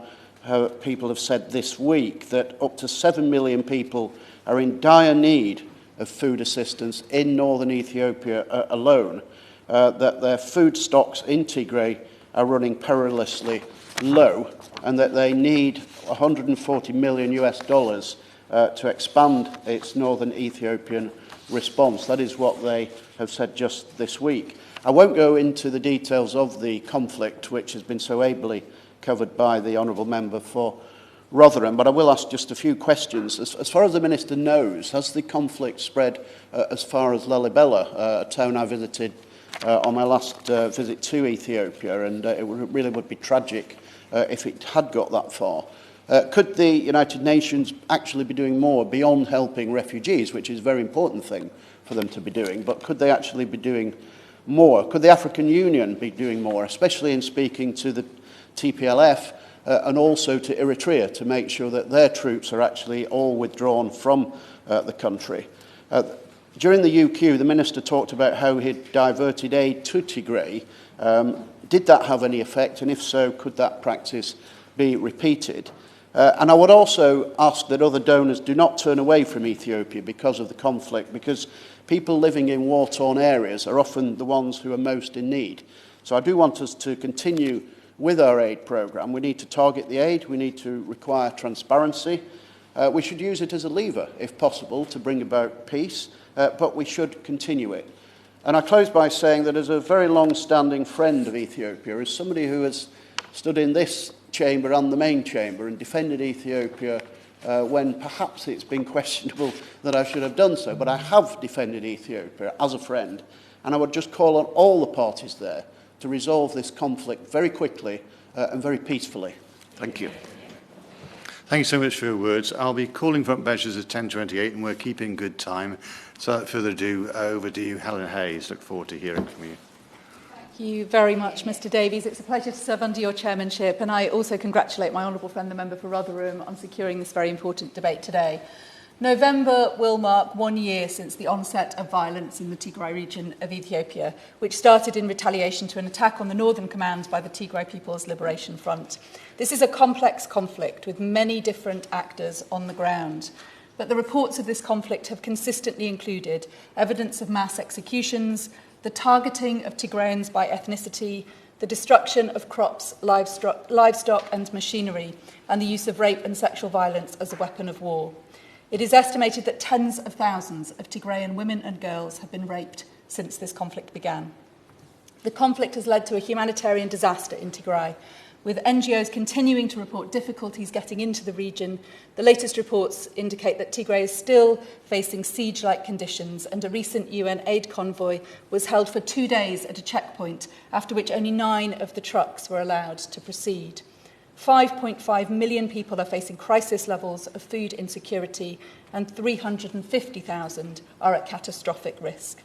people have said this week, that up to 7 million people are in dire need of food assistance in northern Ethiopia alone, that their food stocks in Tigray are running perilously low, and that they need $140 million to expand its northern Ethiopian response. That is what they have said just this week. I won't go into the details of the conflict, which has been so ably covered by the honourable member for Rotherham, but I will ask just a few questions. As far as the Minister knows, has the conflict spread as far as Lalibela, a town I visited on my last visit to Ethiopia, and it really would be tragic if it had got that far. Could the United Nations actually be doing more beyond helping refugees, which is a very important thing for them to be doing, but could they actually be doing more? Could the African Union be doing more, especially in speaking to the TPLF and also to Eritrea to make sure that their troops are actually all withdrawn from the country? During the UQ, the Minister talked about how he'd diverted aid to Tigray. Did that have any effect? And if so, could that practice be repeated? And I would also ask that other donors do not turn away from Ethiopia because of the conflict, because people living in war-torn areas are often the ones who are most in need. So I do want us to continue with our aid programme. We need to target the aid. We need to require transparency. We should use it as a lever, if possible, to bring about peace, but we should continue it. And I close by saying that as a very long-standing friend of Ethiopia, as somebody who has stood in this chamber and the main chamber and defended Ethiopia when perhaps it's been questionable that I should have done so, but I have defended Ethiopia as a friend, and I would just call on all the parties there to resolve this conflict very quickly and very peacefully. Thank you. Thank you so much for your words. I'll be calling for measures at 10:28, and we're keeping good time. So without further ado, over to you, Helen Hayes. Look forward to hearing from you. Thank you very much, Mr Davies. It's a pleasure to serve under your chairmanship, and I also congratulate my honourable friend, the member for Rotherham, on securing this very important debate today. November will mark 1 year since the onset of violence in the Tigray region of Ethiopia, which started in retaliation to an attack on the Northern Command by the Tigray People's Liberation Front. This is a complex conflict with many different actors on the ground. But the reports of this conflict have consistently included evidence of mass executions, the targeting of Tigrayans by ethnicity, the destruction of crops, livestock and machinery, and the use of rape and sexual violence as a weapon of war. It is estimated that tens of thousands of Tigrayan women and girls have been raped since this conflict began. The conflict has led to a humanitarian disaster in Tigray, with NGOs continuing to report difficulties getting into the region. The latest reports indicate that Tigray is still facing siege-like conditions, and a recent UN aid convoy was held for 2 days at a checkpoint, after which only 9 of the trucks were allowed to proceed. 5.5 million people are facing crisis levels of food insecurity, and 350,000 are at catastrophic risk.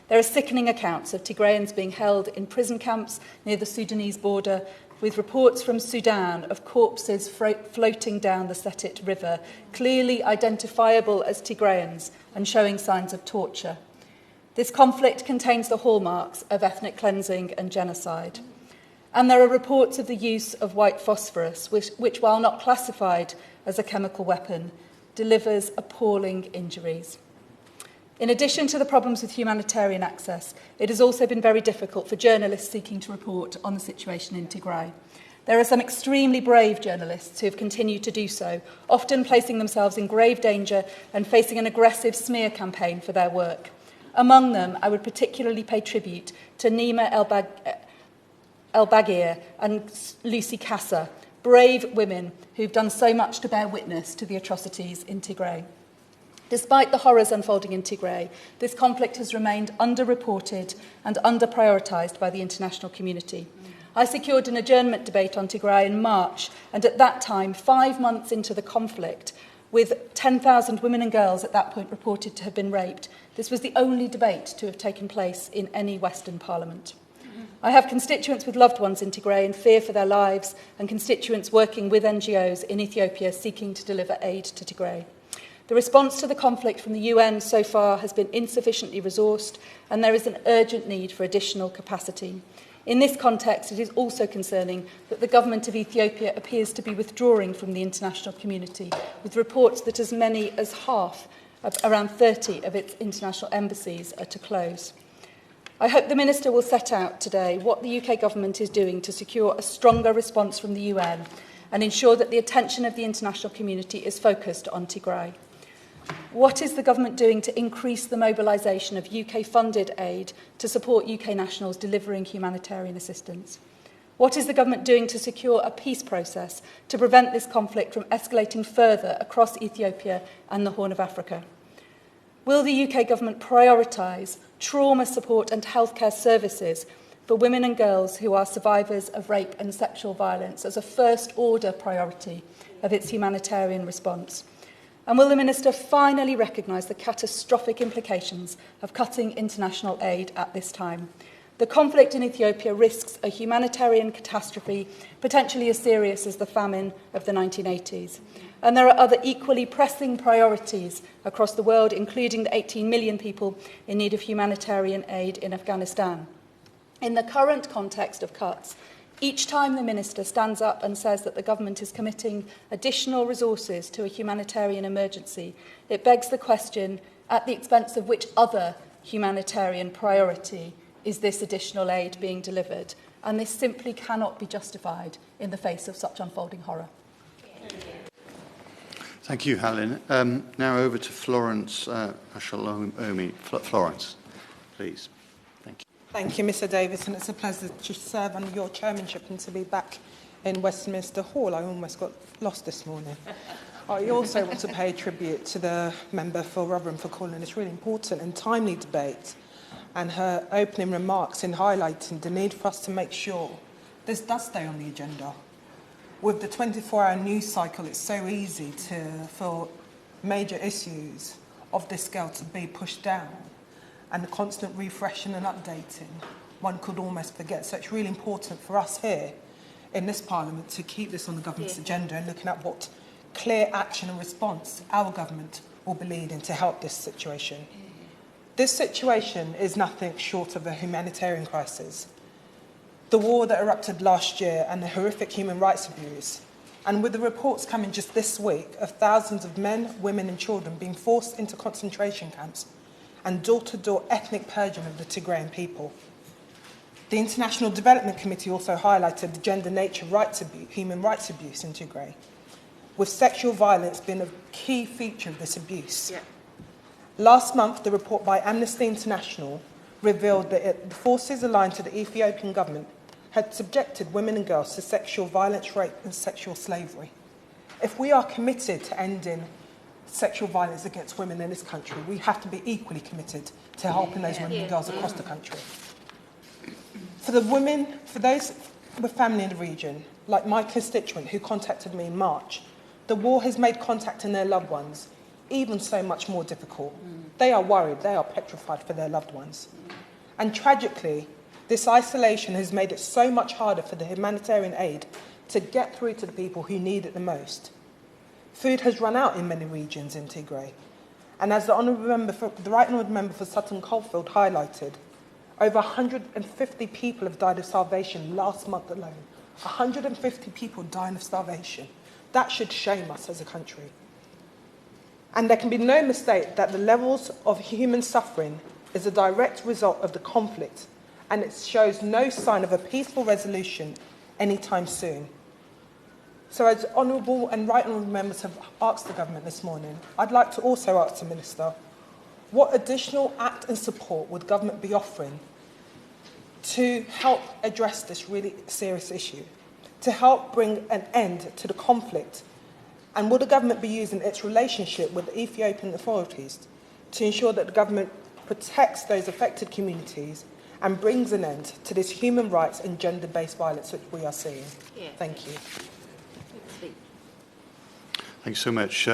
There are sickening accounts of Tigrayans being held in prison camps near the Sudanese border, with reports from Sudan of corpses floating down the Setit River, clearly identifiable as Tigrayans and showing signs of torture. This conflict contains the hallmarks of ethnic cleansing and genocide. And there are reports of the use of white phosphorus, which, while not classified as a chemical weapon, delivers appalling injuries. In addition to the problems with humanitarian access, it has also been very difficult for journalists seeking to report on the situation in Tigray. There are some extremely brave journalists who have continued to do so, often placing themselves in grave danger and facing an aggressive smear campaign for their work. Among them, I would particularly pay tribute to Nima El-Bagir and Lucy Kassa, brave women who've done so much to bear witness to the atrocities in Tigray. Despite the horrors unfolding in Tigray, this conflict has remained underreported and under-prioritised by the international community. I secured an adjournment debate on Tigray in March, and at that time, 5 months into the conflict, with 10,000 women and girls at that point reported to have been raped, this was the only debate to have taken place in any Western parliament. I have constituents with loved ones in Tigray in fear for their lives, and constituents working with NGOs in Ethiopia seeking to deliver aid to Tigray. The response to the conflict from the UN so far has been insufficiently resourced, and there is an urgent need for additional capacity. In this context, it is also concerning that the government of Ethiopia appears to be withdrawing from the international community, with reports that as many as half, around 30 of its international embassies, are to close. I hope the Minister will set out today what the UK government is doing to secure a stronger response from the UN and ensure that the attention of the international community is focused on Tigray. What is the government doing to increase the mobilisation of UK-funded aid to support UK nationals delivering humanitarian assistance? What is the government doing to secure a peace process to prevent this conflict from escalating further across Ethiopia and the Horn of Africa? Will the UK government prioritise trauma support and healthcare services for women and girls who are survivors of rape and sexual violence as a first-order priority of its humanitarian response? And will the Minister finally recognise the catastrophic implications of cutting international aid at this time? The conflict in Ethiopia risks a humanitarian catastrophe potentially as serious as the famine of the 1980s. And there are other equally pressing priorities across the world, including the 18 million people in need of humanitarian aid in Afghanistan. In the current context of cuts, each time the Minister stands up and says that the government is committing additional resources to a humanitarian emergency, it begs the question, at the expense of which other humanitarian priority is this additional aid being delivered? And this simply cannot be justified in the face of such unfolding horror. Thank you, Helen. Now over to Florence Ashalomi. Florence, please. Thank you. Thank you, Mr. Davis, and it's a pleasure to serve under your chairmanship and to be back in Westminster Hall. I almost got lost this morning. I also want to pay tribute to the member for Rotherham for calling this really important and timely debate, and her opening remarks in highlighting the need for us to make sure this does stay on the agenda. With the 24-hour news cycle, it's so easy for major issues of this scale to be pushed down, and the constant refreshing and updating, one could almost forget. So it's really important for us here in this Parliament to keep this on the government's agenda and looking at what clear action and response our government will be leading to help this situation. This situation is nothing short of a humanitarian crisis. The war that erupted last year and the horrific human rights abuse, and with the reports coming just this week of thousands of men, women and children being forced into concentration camps and door-to-door ethnic purging of the Tigrayan people. The International Development Committee also highlighted the gender nature human rights abuse in Tigray, with sexual violence being a key feature of this abuse. Yeah. Last month, the report by Amnesty International revealed that the forces aligned to the Ethiopian government had subjected women and girls to sexual violence, rape and sexual slavery. If we are committed to ending sexual violence against women in this country, we have to be equally committed to helping those women and girls across the country. For the women, for those with family in the region, like my constituent who contacted me in March, the war has made contacting their loved ones even so much more difficult. They are worried, they are petrified for their loved ones. And tragically, this isolation has made it so much harder for the humanitarian aid to get through to the people who need it the most. Food has run out in many regions in Tigray. And as the Right Honourable Member for Sutton Coldfield highlighted, over 150 people have died of starvation last month alone. 150 people dying of starvation. That should shame us as a country. And there can be no mistake that the levels of human suffering is a direct result of the conflict, and it shows no sign of a peaceful resolution anytime soon. So as Honourable and Right Honourable Members have asked the Government this morning, I'd like to also ask the Minister, what additional act and support would Government be offering to help address this really serious issue, to help bring an end to the conflict? And will the Government be using its relationship with the Ethiopian authorities to ensure that the Government protects those affected communities and brings an end to this human rights and gender-based violence which we are seeing? Yeah. Thank you. Thanks so much.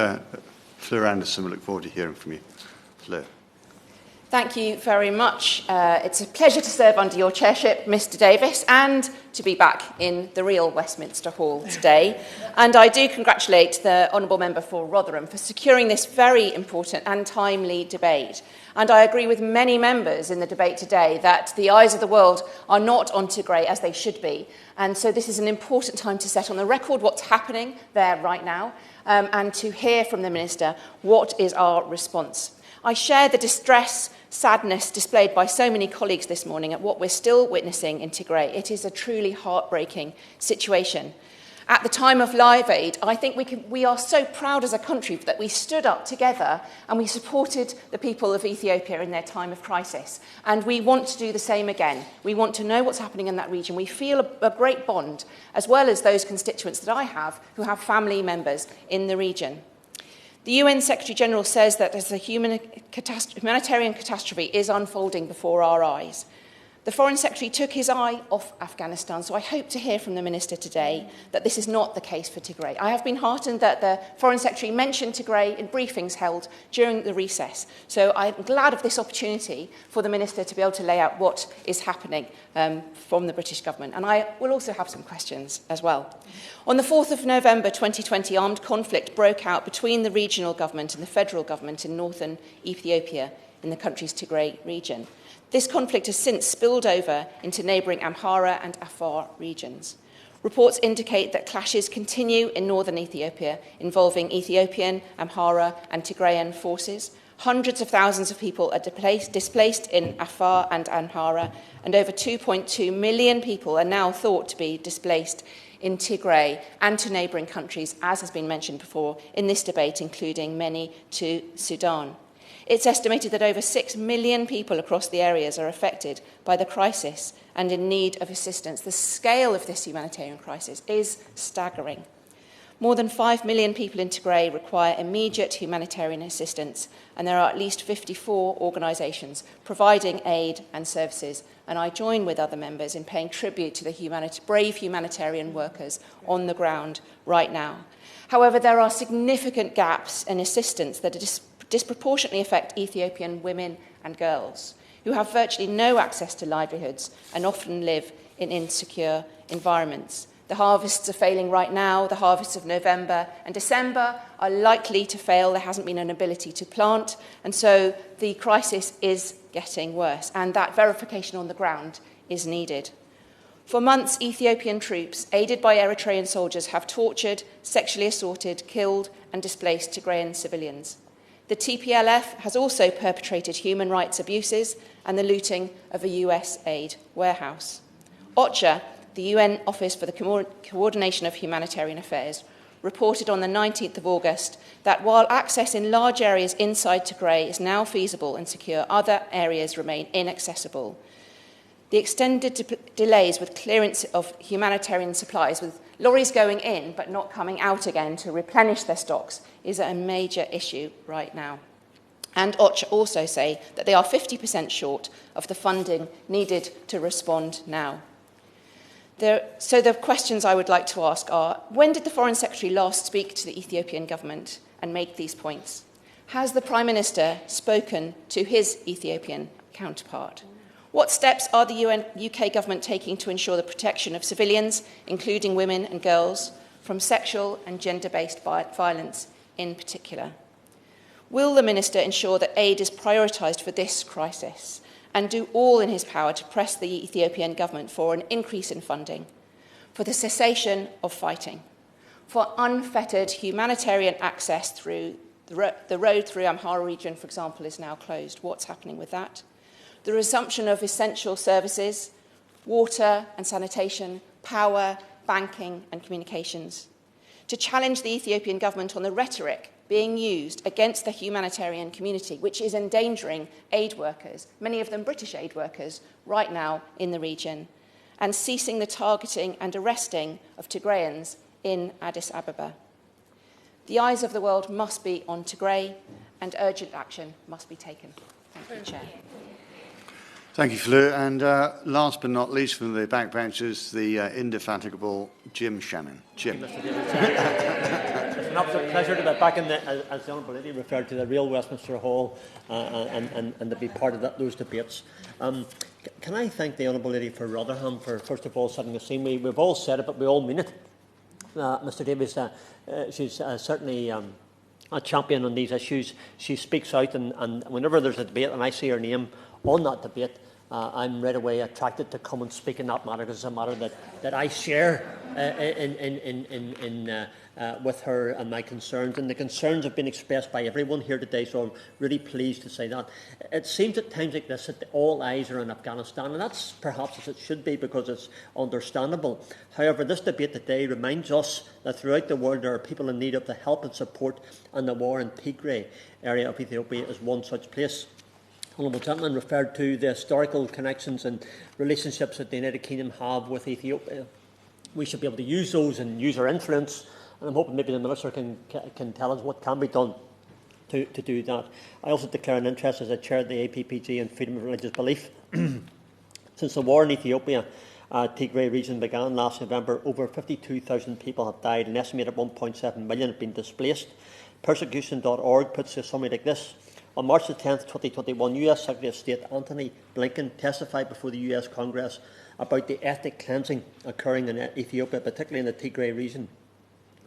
Fleur Anderson, we look forward to hearing from you. Fleur. Thank you very much. It's a pleasure to serve under your chairship, Mr Davis, and to be back in the real Westminster Hall today. And I do congratulate the Honourable Member for Rotherham for securing this very important and timely debate. And I agree with many members in the debate today that the eyes of the world are not on Tigray as they should be. And so this is an important time to set on the record what's happening there right now, and to hear from the Minister what is our response. I share the distress, sadness displayed by so many colleagues this morning at what we're still witnessing in Tigray. It is a truly heartbreaking situation. At the time of Live Aid, I think we are so proud as a country that we stood up together and we supported the people of Ethiopia in their time of crisis. And we want to do the same again. We want to know what's happening in that region. We feel a great bond, as well as those constituents that I have who have family members in the region. The UN Secretary-General says that as a humanitarian catastrophe is unfolding before our eyes. The Foreign Secretary took his eye off Afghanistan, so I hope to hear from the Minister today that this is not the case for Tigray. I have been heartened that the Foreign Secretary mentioned Tigray in briefings held during the recess, so I'm glad of this opportunity for the Minister to be able to lay out what is happening from the British government. And I will also have some questions as well. On the 4th of November 2020, armed conflict broke out between the regional government and the federal government in northern Ethiopia in the country's Tigray region. This conflict has since spilled over into neighbouring Amhara and Afar regions. Reports indicate that clashes continue in northern Ethiopia, involving Ethiopian, Amhara and Tigrayan forces. Hundreds of thousands of people are displaced in Afar and Amhara, and over 2.2 million people are now thought to be displaced in Tigray and to neighbouring countries, as has been mentioned before in this debate, including many to Sudan. It's estimated that over 6 million people across the areas are affected by the crisis and in need of assistance. The scale of this humanitarian crisis is staggering. More than 5 million people in Tigray require immediate humanitarian assistance, and there are at least 54 organisations providing aid and services. And I join with other members in paying tribute to the brave humanitarian workers on the ground right now. However, there are significant gaps in assistance that are disproportionately affect Ethiopian women and girls, who have virtually no access to livelihoods and often live in insecure environments. The harvests are failing right now. The harvests of November and December are likely to fail. There hasn't been an ability to plant. And so the crisis is getting worse. And that verification on the ground is needed. For months, Ethiopian troops, aided by Eritrean soldiers, have tortured, sexually assaulted, killed and displaced Tigrayan civilians. The TPLF has also perpetrated human rights abuses and the looting of a US aid warehouse. OCHA, the UN Office for the Coordination of Humanitarian Affairs, reported on the 19th of August that while access in large areas inside Tigray is now feasible and secure, other areas remain inaccessible. The extended delays with clearance of humanitarian supplies, with lorries going in but not coming out again to replenish their stocks, is a major issue right now. And OCHA also say that they are 50% short of the funding needed to respond now. So the questions I would like to ask are, when did the Foreign Secretary last speak to the Ethiopian government and make these points? Has the Prime Minister spoken to his Ethiopian counterpart? What steps are the UK government taking to ensure the protection of civilians, including women and girls, from sexual and gender-based violence in particular? Will the Minister ensure that aid is prioritised for this crisis and do all in his power to press the Ethiopian government for an increase in funding, for the cessation of fighting, for unfettered humanitarian access through the road through Amhara region, for example, is now closed. What's happening with that? The resumption of essential services, water and sanitation, power, banking and communications. To challenge the Ethiopian government on the rhetoric being used against the humanitarian community, which is endangering aid workers, many of them British aid workers, right now in the region, and ceasing the targeting and arresting of Tigrayans in Addis Ababa. The eyes of the world must be on Tigray, and urgent action must be taken. Thank you, Chair. Thank you, Fleur. And last but not least, from the backbenchers, the indefatigable Jim Shannon. Jim. It's an absolute pleasure to be back in as the Honourable Lady referred to, the real Westminster Hall and to be part of those debates. Can I thank the Honourable Lady for Rotherham for, first of all, setting the scene. We've all said it, but we all mean it. Mr Davies, she's certainly a champion on these issues. She speaks out, and whenever there's a debate and I see her name on that debate, I'm right away attracted to come and speak in that matter, because it's a matter that I share with her and my concerns. And the concerns have been expressed by everyone here today, so I'm really pleased to say that. It seems at times like this that all eyes are on Afghanistan, and that's perhaps as it should be, because it's understandable. However, this debate today reminds us that throughout the world there are people in need of the help and support, and the war in Tigray area of Ethiopia is one such place. Honourable Gentleman referred to the historical connections and relationships that the United Kingdom have with Ethiopia. We should be able to use those and use our influence, and I'm hoping maybe the Minister can tell us what can be done to do that. I also declare an interest as I chair the APPG in freedom of religious belief. Since the war in Ethiopia, Tigray region began last November, over 52,000 people have died, an estimated 1.7 million have been displaced. Persecution.org puts it something like this. On March the 10th, 2021, US Secretary of State Antony Blinken testified before the US Congress about the ethnic cleansing occurring in Ethiopia, particularly in the Tigray region.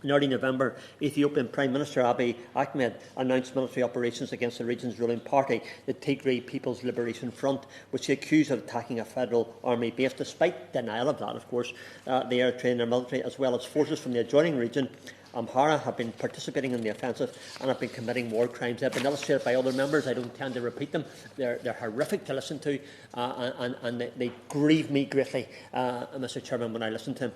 In early November, Ethiopian Prime Minister Abiy Ahmed announced military operations against the region's ruling party, the Tigray People's Liberation Front, which he accused of attacking a federal army base. Despite denial of that, of course, the Eritrean military, as well as forces from the adjoining region, Amhara, have been participating in the offensive and have been committing war crimes. They've been illustrated by other members. I don't intend to repeat them. They're horrific to listen to, and they grieve me greatly, Mr Chairman, when I listen to them.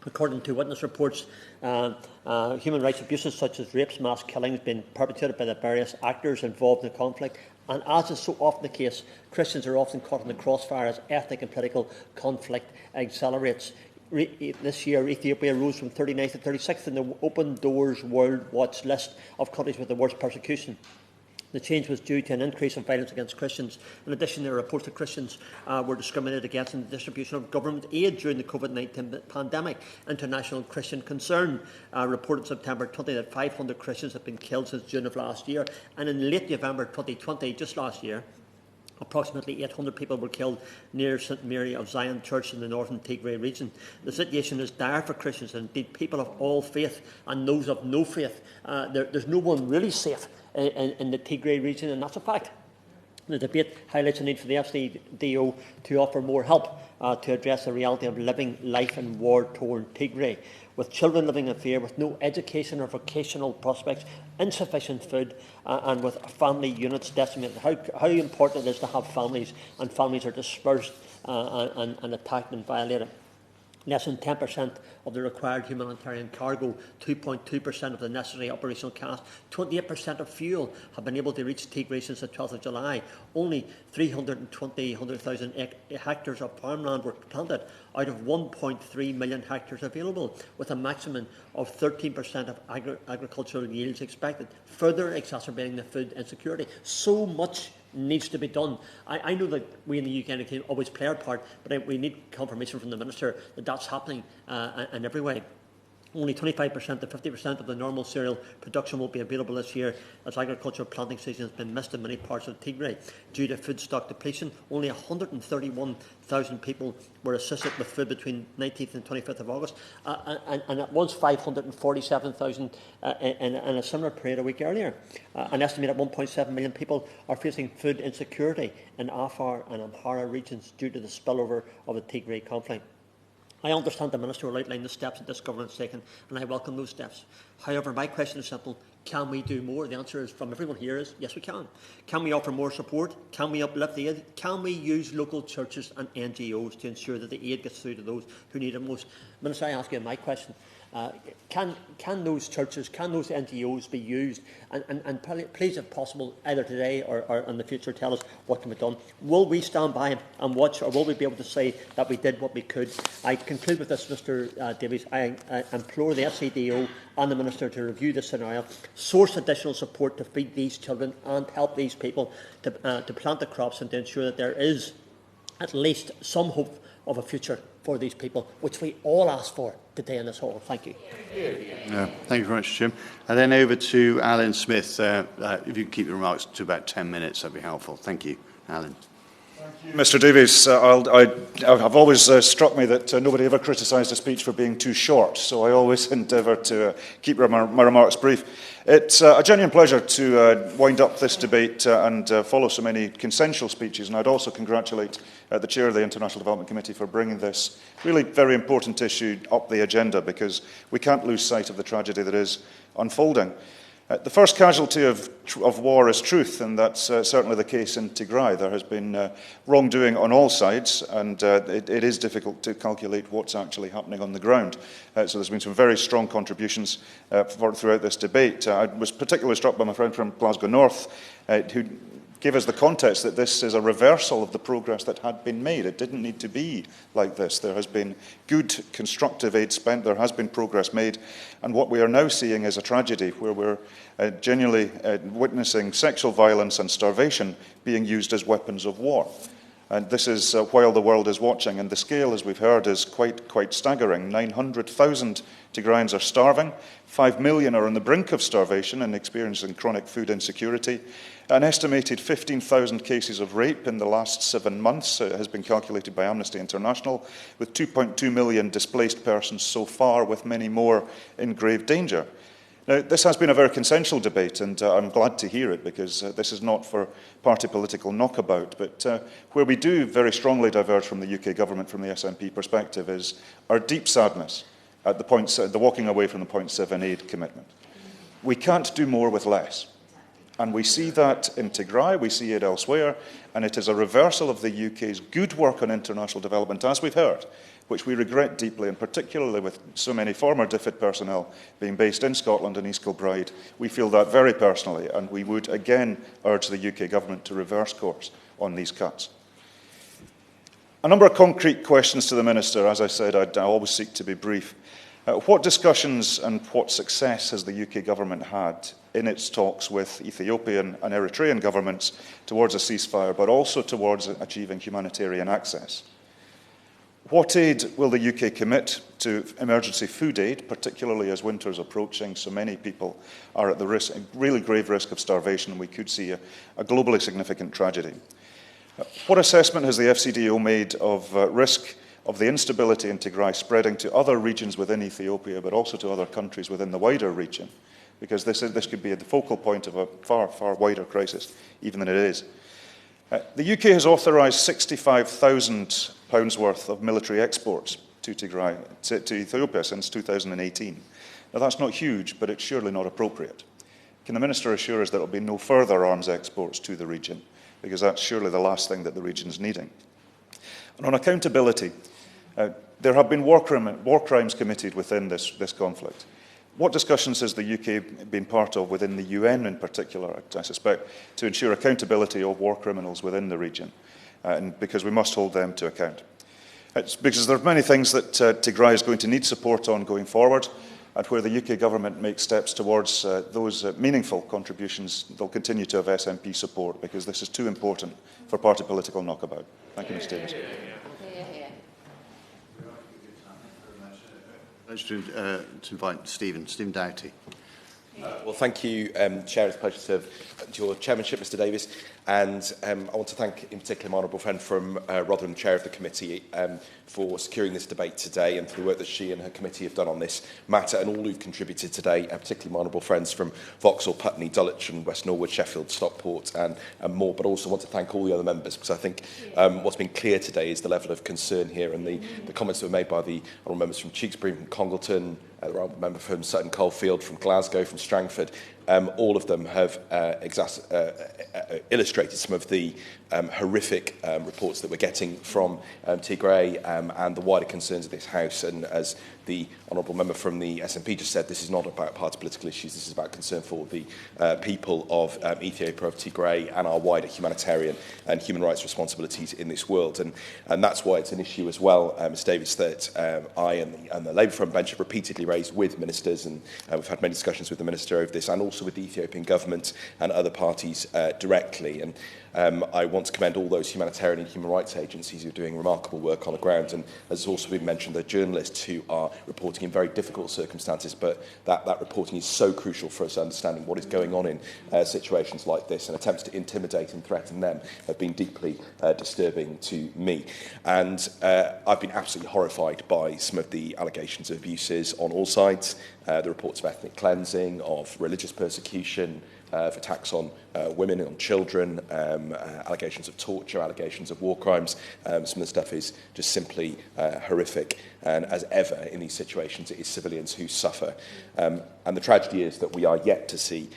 According to witness reports, human rights abuses such as rapes, mass killings, been perpetrated by the various actors involved in the conflict. And as is so often the case, Christians are often caught in the crossfire as ethnic and political conflict accelerates. This year, Ethiopia rose from 39th to 36th in the Open Doors World Watch list of countries with the worst persecution. The change was due to an increase of violence against Christians. In addition, there are reports that Christians were discriminated against in the distribution of government aid during the COVID-19 pandemic. International Christian Concern reported September 20 that 500 Christians have been killed since June of last year. And in late November 2020, just last year, Approximately 800 people were killed near St Mary of Zion Church in the northern Tigray region. The situation is dire for Christians and indeed people of all faith and those of no faith. There's no one really safe in the Tigray region, and that's a fact. The debate highlights the need for the FCDO to offer more help to address the reality of living life in war-torn Tigray, with children living in fear, with no education or vocational prospects, insufficient food, and with family units decimated. How important it is to have families, and families are dispersed and attacked and violated. Less than 10% of the required humanitarian cargo, 2.2% of the necessary operational cash, 28% of fuel have been able to reach Tigray since the 12th of July. Only 300,000 hectares of farmland were planted out of 1.3 million hectares available, with a maximum of 13% of agricultural yields expected, further exacerbating the food insecurity. So much needs to be done. I know that we in the UK can always play our part, but we need confirmation from the Minister that that's happening in every way. Only 25% to 50% of the normal cereal production will be available this year, as agricultural planting season has been missed in many parts of Tigray due to food stock depletion. Only 131,000 people were assisted with food between 19th and 25th of August, and it was 547,000 in a similar period a week earlier. An estimated 1.7 million people are facing food insecurity in Afar and Amhara regions due to the spillover of the Tigray conflict. I understand the Minister will outline the steps that this government has taken, and I welcome those steps. However, my question is simple. Can we do more? The answer is, from everyone here, is yes, we can. Can we offer more support? Can we uplift the aid? Can we use local churches and NGOs to ensure that the aid gets through to those who need it most? Minister, I ask you my question. Can those churches, can those NGOs be used? And please, if possible, either today or in the future, tell us what can be done. Will we stand by and watch, or will we be able to say that we did what we could? I conclude with this, Mr Davies. I implore the FCDO and the Minister to review this scenario, source additional support to feed these children and help these people to plant the crops and to ensure that there is at least some hope of a future for these people, which we all ask for today in this hall. Thank you. Thank you very much, Jim. And then over to Alan Smith. If you can keep your remarks to about 10 minutes, that'd be helpful. Thank you, Alan. Mr Davies, I've always struck me that nobody ever criticised a speech for being too short, so I always endeavour to keep my remarks brief. It's a genuine pleasure to wind up this debate and follow so many consensual speeches, and I'd also congratulate the Chair of the International Development Committee for bringing this really very important issue up the agenda, because we can't lose sight of the tragedy that is unfolding. The first casualty of war is truth, and that's certainly the case in Tigray. There has been wrongdoing on all sides, and it is difficult to calculate what's actually happening on the ground. So there's been some very strong contributions throughout this debate. I was particularly struck by my friend from Glasgow North, who gave us the context that this is a reversal of the progress that had been made. It didn't need to be like this. There has been good, constructive aid spent. There has been progress made. And what we are now seeing is a tragedy where we're genuinely witnessing sexual violence and starvation being used as weapons of war. And this is while the world is watching. And the scale, as we've heard, is quite staggering. 900,000 Tigrayans are starving. 5 million are on the brink of starvation and experiencing chronic food insecurity. An estimated 15,000 cases of rape in the last 7 months has been calculated by Amnesty International, with 2.2 million displaced persons so far, with many more in grave danger. Now, this has been a very consensual debate, and I'm glad to hear it, because this is not for party political knockabout, but where we do very strongly diverge from the UK government from the SNP perspective is our deep sadness at the walking away from the 0.7 aid commitment. We can't do more with less. And we see that in Tigray, we see it elsewhere, and it is a reversal of the UK's good work on international development, as we've heard, which we regret deeply, and particularly with so many former DFID personnel being based in Scotland and East Kilbride. We feel that very personally, and we would again urge the UK government to reverse course on these cuts. A number of concrete questions to the Minister. As I said, I always seek to be brief. What discussions and what success has the UK government had in its talks with Ethiopian and Eritrean governments towards a ceasefire, but also towards achieving humanitarian access? What aid will the UK commit to emergency food aid, particularly as winter is approaching? So many people are at the risk, really grave risk of starvation, and we could see a globally significant tragedy. What assessment has the FCDO made of risk of the instability in Tigray spreading to other regions within Ethiopia, but also to other countries within the wider region? Because this could be the focal point of a far, far wider crisis, even than it is. The UK has authorised £65,000 worth of military exports to Tigray, to Ethiopia since 2018. Now, that's not huge, but it's surely not appropriate. Can the Minister assure us that there will be no further arms exports to the region? Because that's surely the last thing that the region's needing. And on accountability, there have been war crimes committed within this conflict. What discussions has the UK been part of within the UN in particular, I suspect, to ensure accountability of war criminals within the region? And because we must hold them to account. It's because there are many things that Tigray is going to need support on going forward, and where the UK government makes steps towards those meaningful contributions, they'll continue to have SNP support, because this is too important for party political knockabout. Thank you, Mr. Davis. To invite Stephen Doughty. Well, thank you, Chair. It's a pleasure to serve your chairmanship, Mr. Davis. And I want to thank, in particular, my honourable friend from Rotherham, Chair of the committee, for securing this debate today and for the work that she and her committee have done on this matter, and all who've contributed today, particularly my honourable friends from Vauxhall, Putney, Dulwich and West Norwood, Sheffield, Stockport and more. But also want to thank all the other members, because I think what's been clear today is the level of concern here, and the comments that were made by the honourable members from Tewkesbury, from Congleton, the honourable member from Sutton Coldfield, from Glasgow, from Strangford. All of them have illustrated some of the horrific reports that we're getting from Tigray and the wider concerns of this House. And as the honourable member from the SNP just said, this is not about party political issues. This is about concern for the people of Ethiopia, of Tigray, and our wider humanitarian and human rights responsibilities in this world. And that's why it's an issue as well, Ms Davis, that I and the Labour Front bench have repeatedly raised with ministers, and we've had many discussions with the Minister over this, and also with the Ethiopian government and other parties directly. And I want to commend all those humanitarian and human rights agencies who are doing remarkable work on the ground. And as has also been mentioned, the journalists who are reporting in very difficult circumstances, but that reporting is so crucial for us understanding what is going on in situations like this, and attempts to intimidate and threaten them have been deeply disturbing to me. And I've been absolutely horrified by some of the allegations of abuses on all sides, the reports of ethnic cleansing, of religious persecution, of attacks on women and on children, allegations of torture, allegations of war crimes. Some of the stuff is just simply horrific. And as ever in these situations, it is civilians who suffer. And the tragedy is that we are yet to see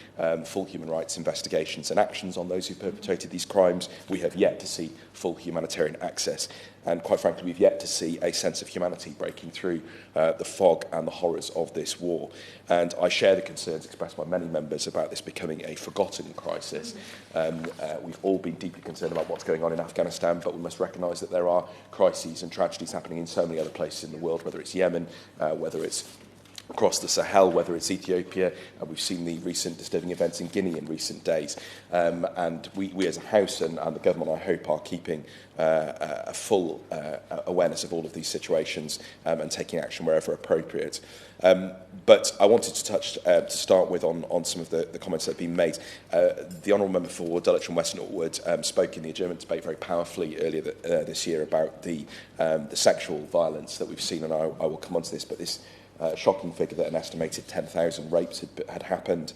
full human rights investigations and actions on those who perpetrated these crimes. We have yet to see full humanitarian access. And quite frankly, we've yet to see a sense of humanity breaking through the fog and the horrors of this war. And I share the concerns expressed by many members about this becoming a forgotten crisis. We've all been deeply concerned about what's going on in Afghanistan, but we must recognise that there are crises and tragedies happening in so many other places in the world, whether it's Yemen, whether it's across the Sahel, whether it's Ethiopia. We've seen the recent disturbing events in Guinea in recent days. And we as a House and the government, I hope, are keeping a full awareness of all of these situations and taking action wherever appropriate. But I wanted to touch, to start with, on some of the comments that have been made. The Honourable Member for Dulwich and West Norwood spoke in the adjournment debate very powerfully earlier this year about the sexual violence that we've seen, and I will come on to this, but this shocking figure that an estimated 10,000 rapes had happened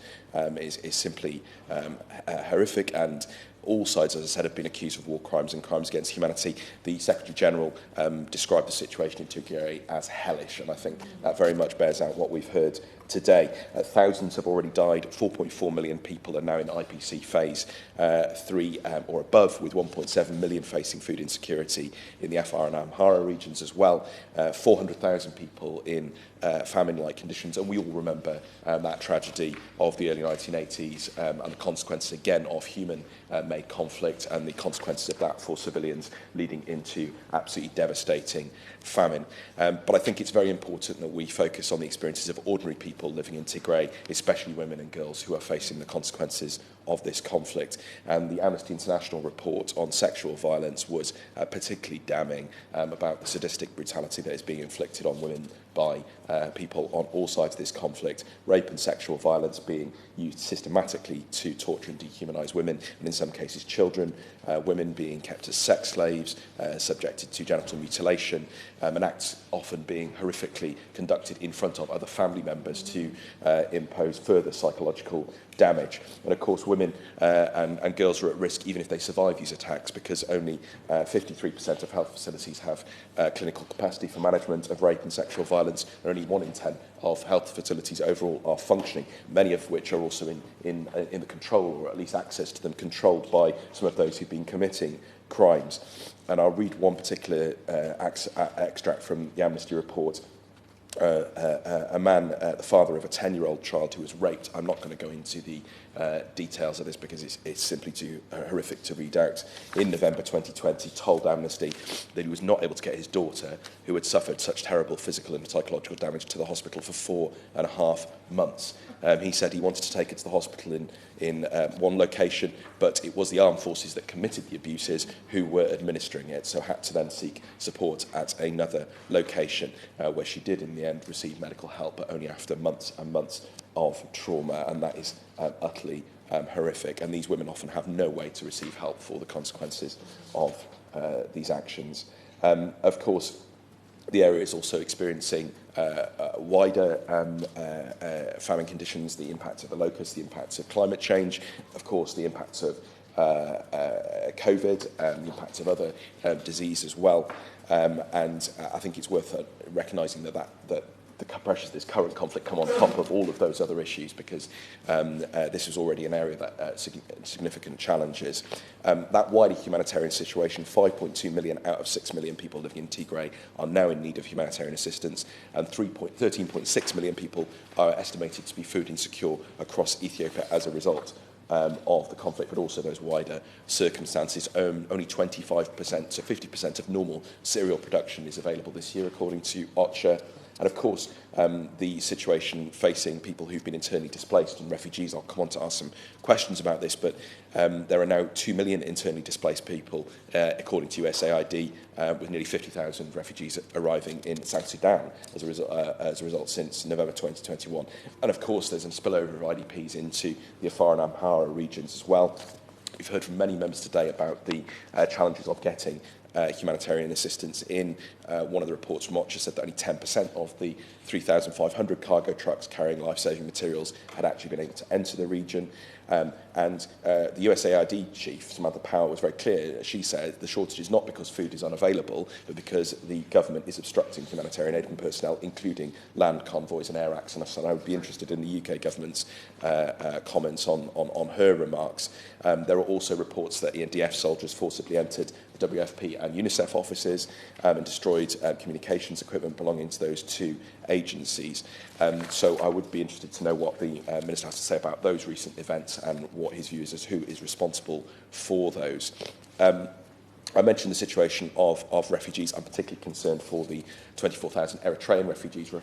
is simply horrific, and all sides, as I said, have been accused of war crimes and crimes against humanity. The Secretary-General described the situation in Tigray as hellish, and I think that very much bears out what we've heard today. Thousands have already died. 4.4 million people are now in IPC phase 3 or above, with 1.7 million facing food insecurity in the Afar and Amhara regions as well. 400,000 people in famine-like conditions, and we all remember that tragedy of the early 1980s and the consequences again of human-made conflict and the consequences of that for civilians, leading into absolutely devastating famine. But I think it's very important that we focus on the experiences of ordinary people living in Tigray, especially women and girls who are facing the consequences of this conflict. And the Amnesty International report on sexual violence was particularly damning about the sadistic brutality that is being inflicted on women by people on all sides of this conflict, rape and sexual violence being used systematically to torture and dehumanise women, and in some cases children, women being kept as sex slaves, subjected to genital mutilation, and acts often being horrifically conducted in front of other family members to impose further psychological damage. And of course women and girls are at risk even if they survive these attacks, because only 53% of health facilities have clinical capacity for management of rape and sexual violence, and only 1 in 10 of health facilities overall are functioning, many of which are also in the control, or at least access to them controlled by some of those who've been committing crimes. And I'll read one particular extract from the Amnesty report. A man, the father of a 10-year-old child who was raped. I'm not going to go into the details of this because it's simply too horrific to read out. In November 2020, told Amnesty that he was not able to get his daughter, who had suffered such terrible physical and psychological damage, to the hospital for 4.5 months. He said he wanted to take her to the hospital in one location, but it was the armed forces that committed the abuses who were administering it, so had to then seek support at another location, where she did in the end receive medical help, but only after months and months of trauma, and that is utterly horrific. And these women often have no way to receive help for the consequences of these actions. Of course, the area is also experiencing wider famine conditions, the impact of the locusts, the impacts of climate change, of course the impacts of COVID, the impacts of other disease as well. And I think it's worth recognising that the pressures of this current conflict come on top of all of those other issues, because this is already an area that significant challenges. That wider humanitarian situation, 5.2 million out of 6 million people living in Tigray are now in need of humanitarian assistance, and 13.6 million people are estimated to be food insecure across Ethiopia as a result of the conflict, but also those wider circumstances. Only 25%, so 50% of normal cereal production is available this year, according to OCHA. And of course, the situation facing people who've been internally displaced and refugees, I'll come on to ask some questions about this, but there are now 2 million internally displaced people, according to USAID, with nearly 50,000 refugees arriving in South Sudan as a result since November 2021. And of course, there's a spillover of IDPs into the Afar and Amhara regions as well. We've heard from many members today about the challenges of getting humanitarian assistance in. One of the reports from OCHA said that only 10% of the 3,500 cargo trucks carrying life-saving materials had actually been able to enter the region. And the USAID chief, Samantha Power, was very clear. She said the shortage is not because food is unavailable, but because the government is obstructing humanitarian aid and personnel, including land convoys and air access. And I would be interested in the UK government's comments on her remarks. There are also reports that ENDF soldiers forcibly entered the WFP and UNICEF offices and destroyed communications equipment belonging to those two agencies. So I would be interested to know what the Minister has to say about those recent events and what his view is as who is responsible for those. I mentioned the situation of refugees. I'm particularly concerned for the 24,000 Eritrean refugees,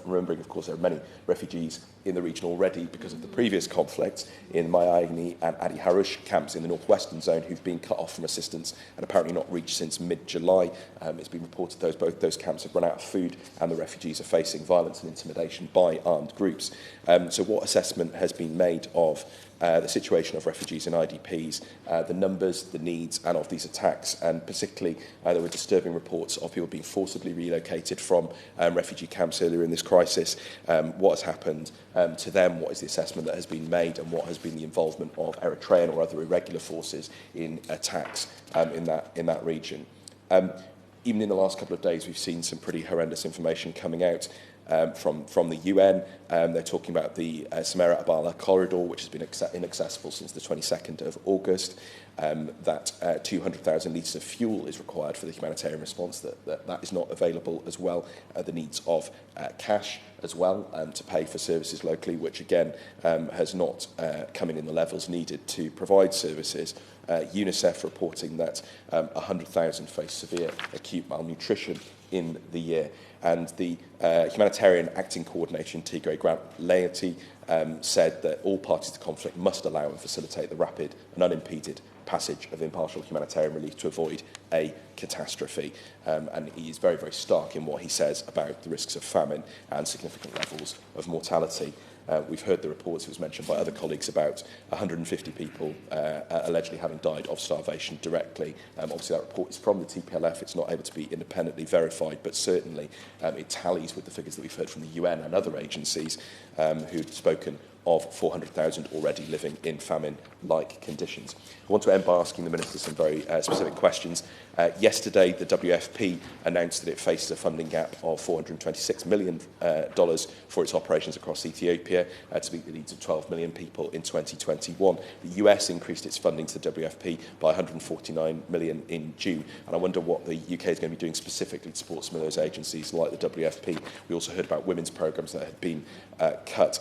remembering, of course, there are many refugees in the region already because of the previous conflicts in Mayagni and Adi Harush camps in the northwestern zone who've been cut off from assistance and apparently not reached since mid-July. It's been reported both those camps have run out of food and the refugees are facing violence and intimidation by armed groups. So what assessment has been made of the situation of refugees and IDPs, the numbers, the needs, and of these attacks? And particularly, there were disturbing reports of people being forcibly relocated from refugee camps earlier in this crisis. What has happened to them? What is the assessment that has been made? And what has been the involvement of Eritrean or other irregular forces in attacks in that region? Even in the last couple of days, we've seen some pretty horrendous information coming out from the UN. They're talking about the Samara-Abala corridor, which has been inaccessible since the 22nd of August, that 200,000 litres of fuel is required for the humanitarian response, that is not available as well, the needs of cash as well to pay for services locally, which again has not come in the levels needed to provide services. UNICEF reporting that 100,000 face severe acute malnutrition in the year. And the Humanitarian Acting Coordinator in Tigray, Grant Laity said that all parties to conflict must allow and facilitate the rapid and unimpeded passage of impartial humanitarian relief to avoid a catastrophe. And he is very, very stark in what he says about the risks of famine and significant levels of mortality. We've heard the reports, it was mentioned by other colleagues, about 150 people allegedly having died of starvation directly. Obviously, that report is from the TPLF. It's not able to be independently verified, but certainly it tallies with the figures that we've heard from the UN and other agencies who've spoken of 400,000 already living in famine-like conditions. I want to end by asking the Minister some very specific questions. Yesterday, the WFP announced that it faces a funding gap of $426 million for its operations across Ethiopia to meet the needs of 12 million people in 2021. The US increased its funding to the WFP by 149 million in June, and I wonder what the UK is going to be doing specifically to support some of those agencies like the WFP. We also heard about women's programmes that had been cut.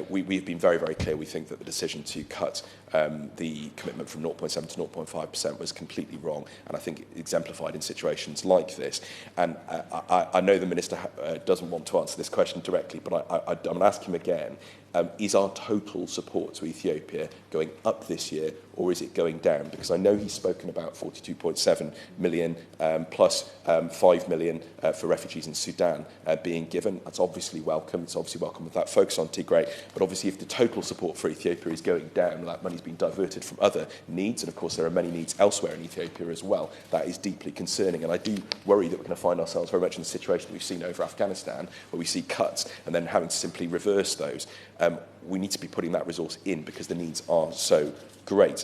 We've been very, very clear. We think that the decision to cut the commitment from 0.7 to 0.5% was completely wrong, and I think it exemplified in situations like this. And I know the Minister doesn't want to answer this question directly, but I'm going to ask him again. Is our total support to Ethiopia going up this year, or is it going down? Because I know he's spoken about 42.7 million plus 5 million for refugees in Sudan being given. That's obviously welcome. It's obviously welcome with that focus on Tigray. But obviously, if the total support for Ethiopia is going down, that money's been diverted from other needs, and of course there are many needs elsewhere in Ethiopia as well. That is deeply concerning, and I do worry that we're going to find ourselves very much in the situation we've seen over Afghanistan, where we see cuts and then having to simply reverse those. We need to be putting that resource in because the needs are so great.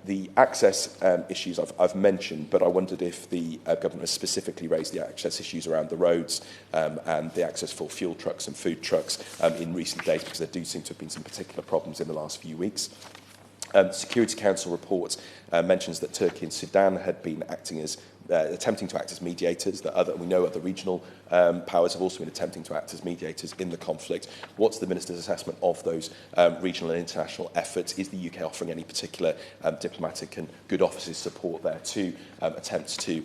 The access issues I've mentioned, but I wondered if the government has specifically raised the access issues around the roads and the access for fuel trucks and food trucks in recent days, because there do seem to have been some particular problems in the last few weeks. Security Council report mentions that Turkey and Sudan had been attempting to act as mediators. We know other regional powers have also been attempting to act as mediators in the conflict. What's the Minister's assessment of those regional and international efforts? Is the UK offering any particular diplomatic and good offices support there to attempts to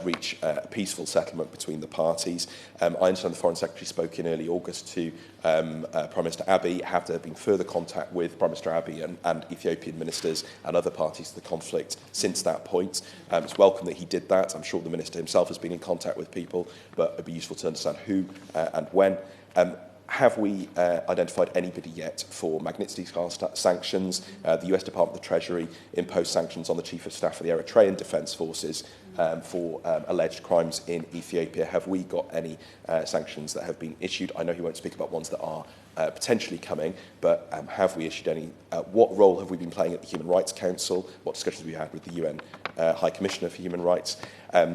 reach a peaceful settlement between the parties? I understand the Foreign Secretary spoke in early August to Prime Minister Abiy. Have there been further contact with Prime Minister Abiy and Ethiopian ministers and other parties to the conflict since that point? It's welcome that he did that. I'm sure the Minister himself has been in contact with people, but it'd be useful to understand who and when. Have we identified anybody yet for Magnitsky sanctions? The US Department of the Treasury imposed sanctions on the Chief of Staff of the Eritrean Defence Forces for alleged crimes in Ethiopia. Have we got any sanctions that have been issued? I know he won't speak about ones that are potentially coming, but have we issued any? What role have we been playing at the Human Rights Council? What discussions have we had with the UN High Commissioner for Human Rights? I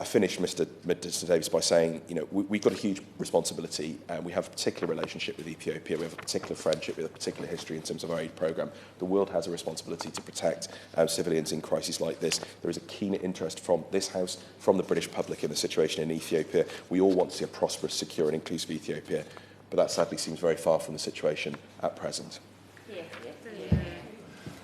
finished, Mr. Davis, by saying, we've got a huge responsibility, and we have a particular relationship with Ethiopia. We have a particular friendship, we have a particular history in terms of our aid programme. The world has a responsibility to protect civilians in crises like this. There is a keen interest from this House, from the British public in the situation in Ethiopia. We all want to see a prosperous, secure and inclusive Ethiopia, but that sadly seems very far from the situation at present.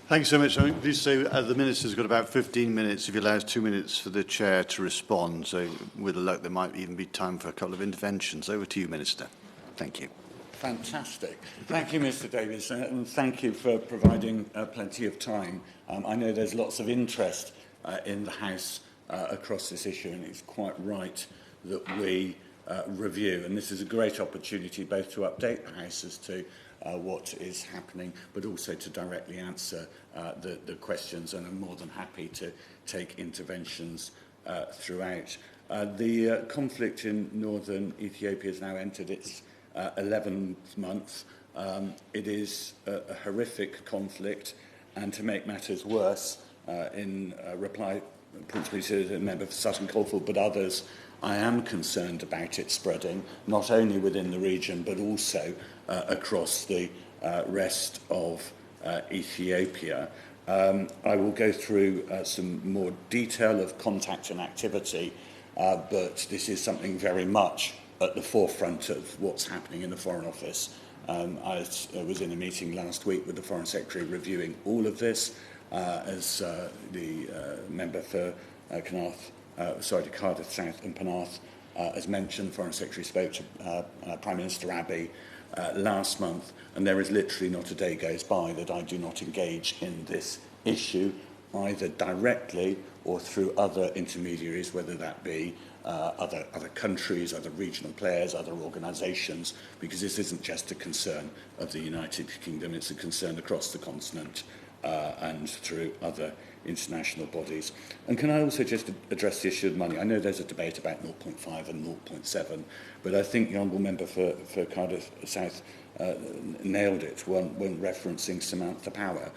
Thanks so much. Please say the Minister's got about 15 minutes, if he allows 2 minutes for the Chair to respond. So with luck, there might even be time for a couple of interventions. Over to you, Minister. Thank you. Fantastic. Thank you, Mr. Davis, and thank you for providing plenty of time. I know there's lots of interest in the House across this issue, and it's quite right that we review. And this is a great opportunity both to update the House as to what is happening, but also to directly answer the questions, and I'm more than happy to take interventions throughout. The conflict in northern Ethiopia has now entered its 11th month. It is a horrific conflict, and to make matters worse, in reply principally to the member for Sutton Coldfield, but others, I am concerned about it spreading, not only within the region, but also across the rest of Ethiopia. I will go through some more detail of contact and activity, but this is something very much at the forefront of what's happening in the Foreign Office. I was in a meeting last week with the Foreign Secretary reviewing all of this, as the member for Cardiff South and Penarth As mentioned, Foreign Secretary spoke to Prime Minister Abiy last month, and there is literally not a day goes by that I do not engage in this issue, either directly or through other intermediaries, whether that be other countries, other regional players, other organisations, because this isn't just a concern of the United Kingdom, it's a concern across the continent and through other international bodies. And can I also just address the issue of money? I know there's a debate about 0.5 and 0.7, but I think the Honourable Member for Cardiff South nailed it when referencing Samantha Power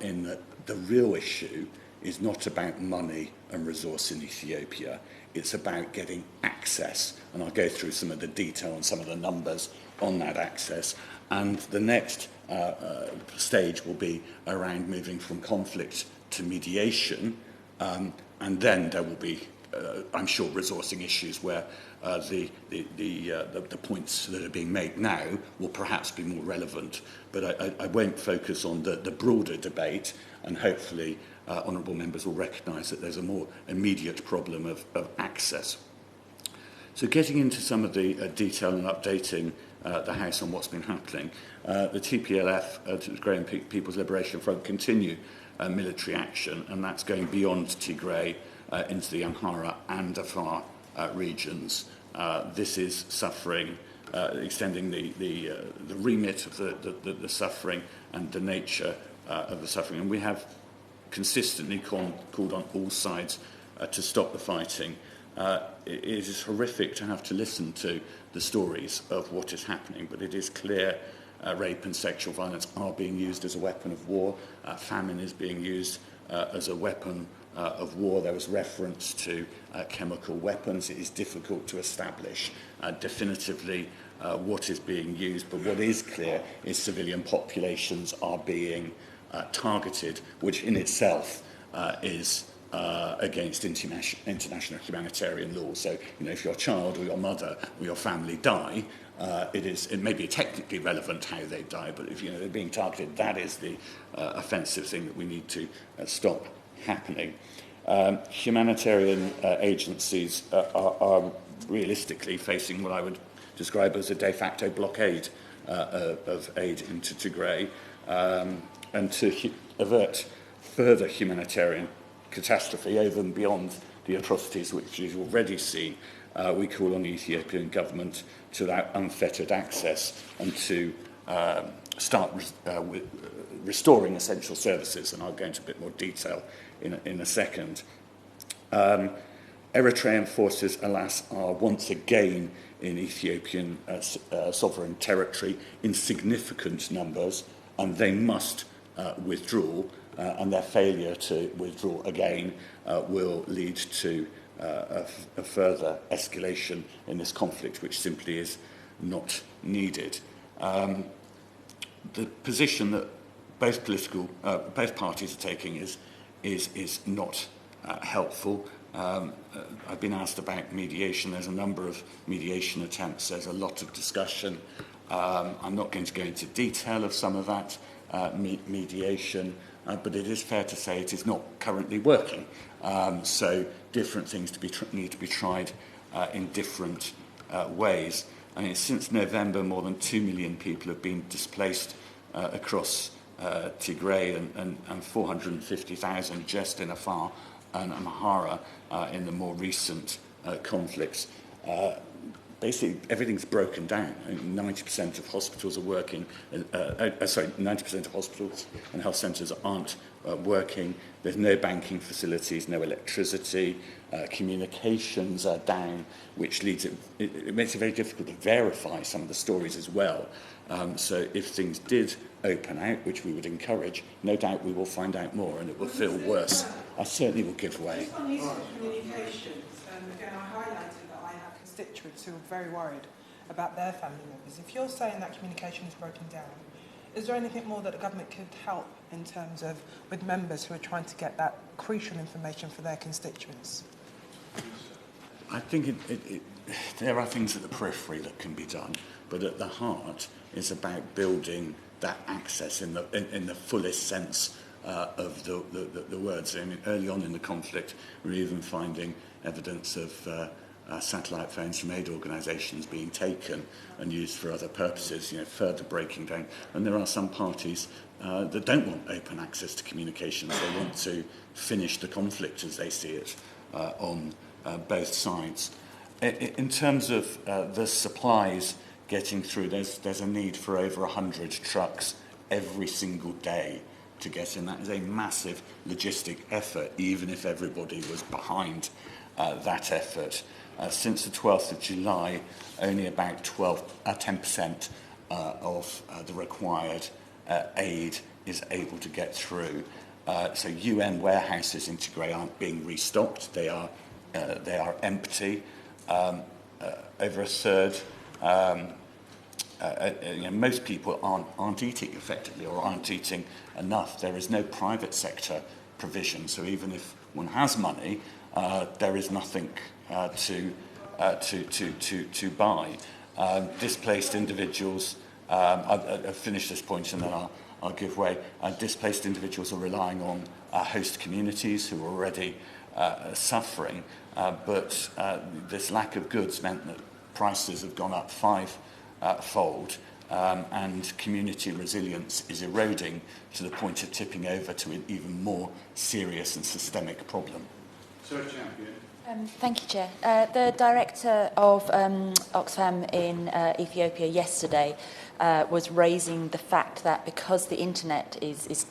in that the real issue is not about money and resource in Ethiopia. It's about getting access. And I'll go through some of the detail and some of the numbers on that access. And the next stage will be around moving from conflict to mediation. And then there will be, I'm sure, resourcing issues where the points that are being made now will perhaps be more relevant. But I won't focus on the broader debate, and hopefully honourable members will recognise that there's a more immediate problem of access. So getting into some of the detail and updating the House on what's been happening, the TPLF, Tigray People's Liberation Front, continue military action, and that's going beyond Tigray into the Amhara and Afar regions. This is suffering, extending the remit of the suffering and the nature of the suffering. And we have consistently called on all sides to stop the fighting. It is horrific to have to listen to the stories of what is happening, but it is clear rape and sexual violence are being used as a weapon of war. Famine is being used as a weapon of war. There was reference to chemical weapons. It is difficult to establish definitively what is being used, but what is clear is civilian populations are being targeted, which in itself is against international humanitarian law. So, if your child or your mother or your family die, it may be technically relevant how they die, but if they're being targeted, that is the offensive thing that we need to stop happening. Humanitarian agencies are realistically facing what I would describe as a de facto blockade of aid into Tigray, and to avert further humanitarian catastrophe over and beyond the atrocities which we've already seen, we call on the Ethiopian government to allow unfettered access and to start restoring essential services, and I'll go into a bit more detail in a second. Eritrean forces, alas, are once again in Ethiopian sovereign territory in significant numbers, and they must withdraw, and their failure to withdraw again will lead to a further escalation in this conflict, which simply is not needed. The position that both parties are taking is not helpful. I've been asked about mediation. There's a number of mediation attempts. There's a lot of discussion. I'm not going to go into detail of some of that mediation, but it is fair to say it is not currently working. So different things need to be tried in different ways. I mean, since November, more than 2 million people have been displaced across Tigray, and 450,000 just in Afar and Amhara in the more recent conflicts. Basically, everything's broken down. 90% of hospitals are working. 90% of hospitals and health centres aren't working. There's no banking facilities, no electricity. Communications are down, which leads it makes it very difficult to verify some of the stories as well. So if things did open out, which we would encourage, no doubt we will find out more, and it will feel worse. I certainly will give way. On these communications, again, I highlighted that I have constituents who are very worried about their family members. If you're saying that communication is broken down, is there anything more that the government could help in terms of with members who are trying to get that crucial information for their constituents? I think there are things at the periphery that can be done, but at the heart is about building that access in the fullest sense of the words. I mean, early on in the conflict, we were even finding evidence of satellite phones from aid organisations being taken and used for other purposes, further breaking down. And there are some parties that don't want open access to communications. They want to finish the conflict as they see it on both sides. In terms of the supplies getting through, there's a need for over 100 trucks every single day to get in. That is a massive logistic effort, even if everybody was behind that effort. Since the 12th of July, only about 10% of the required aid is able to get through. So UN warehouses in Tigray aren't being restocked. They are empty. Over a third, most people aren't eating effectively or aren't eating enough. There is no private sector provision. So even if one has money, there is nothing to buy. Displaced individuals, I'll finish this point and then I'll give way. Displaced individuals are relying on host communities who are already suffering, but this lack of goods meant that prices have gone up five-fold, and community resilience is eroding to the point of tipping over to an even more serious and systemic problem. Sir Champion. Thank you, Chair. The director of Oxfam in Ethiopia yesterday was raising the fact that because the internet is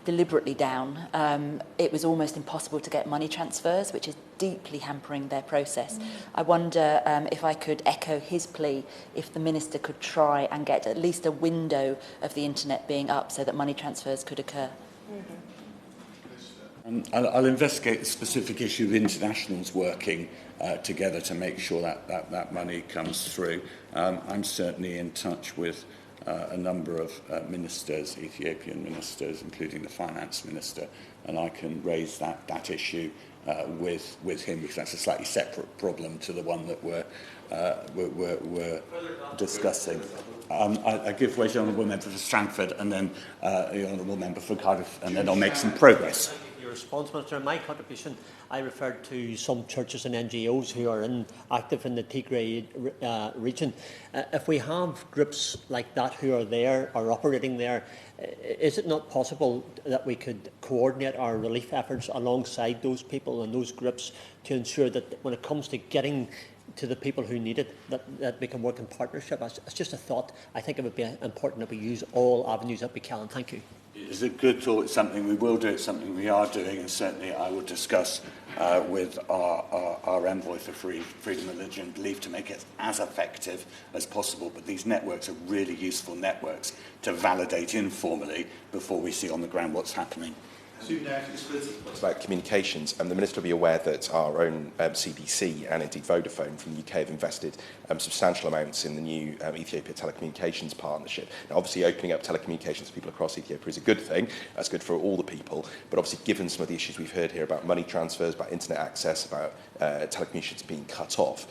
deliberately down, it was almost impossible to get money transfers, which is deeply hampering their process. I wonder if I could echo his plea, if the Minister could try and get at least a window of the internet being up so that money transfers could occur. I'll investigate the specific issue of internationals working together to make sure that money comes through. I'm certainly in touch with a number of ministers, Ethiopian ministers, including the finance minister, and I can raise that issue with him, because that's a slightly separate problem to the one that we're discussing. I give way to the Honourable Member for Strangford and then the Honourable Member for Cardiff, and then I'll make some progress. Your response, Minister. In my contribution, I referred to some churches and NGOs who are active in the Tigray region. If we have groups like that who are there, are operating there, is it not possible that we could coordinate our relief efforts alongside those people and those groups to ensure that when it comes to getting to the people who need it, that we can work in partnership? It's just a thought. I think it would be important that we use all avenues that we can. Thank you. It's a good thought. It's something we will do. It's something we are doing, and certainly I will discuss with our envoy for freedom of religion and belief to make it as effective as possible. But these networks are really useful networks to validate informally before we see on the ground what's happening. It's about communications, and the Minister will be aware that our own CDC and indeed Vodafone from the UK have invested substantial amounts in the new Ethiopia Telecommunications Partnership. Now, obviously, opening up telecommunications to people across Ethiopia is a good thing. That's good for all the people. But obviously, given some of the issues we've heard here about money transfers, about internet access, about telecommunications being cut off,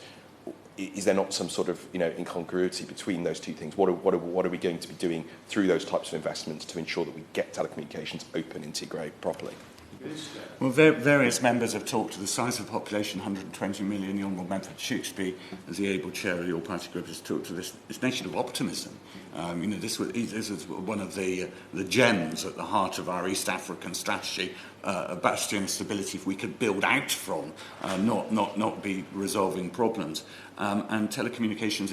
is there not some sort of incongruity between those two things? What are we going to be doing through those types of investments to ensure that we get telecommunications open in Tigray properly? Well, various members have talked to the size of the population, 120 million. The Honourable Member for Tewkesbury, as the able chair of your party group, has talked to this nation of optimism. This is one of the gems at the heart of our East African strategy, a bastion of stability if we could build out from, not be resolving problems. And telecommunications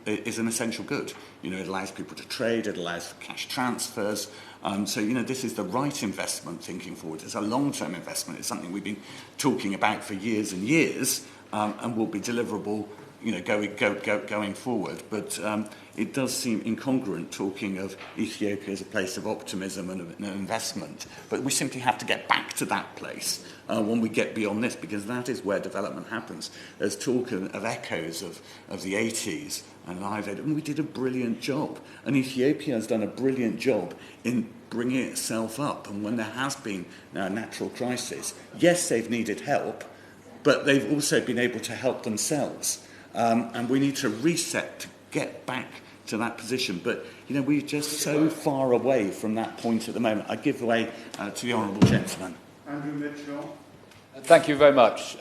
is an essential good. It allows people to trade, it allows for cash transfers. So this is the right investment thinking forward. It's a long-term investment. It's something we've been talking about for years and years, and will be deliverable, going forward. But it does seem incongruent talking of Ethiopia as a place of optimism and of investment. But we simply have to get back to that place when we get beyond this, because that is where development happens. There's talk of echoes of the 80s and Live Aid, and we did a brilliant job. And Ethiopia has done a brilliant job in bringing itself up. And when there has been a natural crisis, yes, they've needed help, but they've also been able to help themselves. And we need to reset to get back to that position. But, we're just so far away from that point at the moment. I give way to the Honourable Gentleman. Andrew Mitchell. Thank you very much.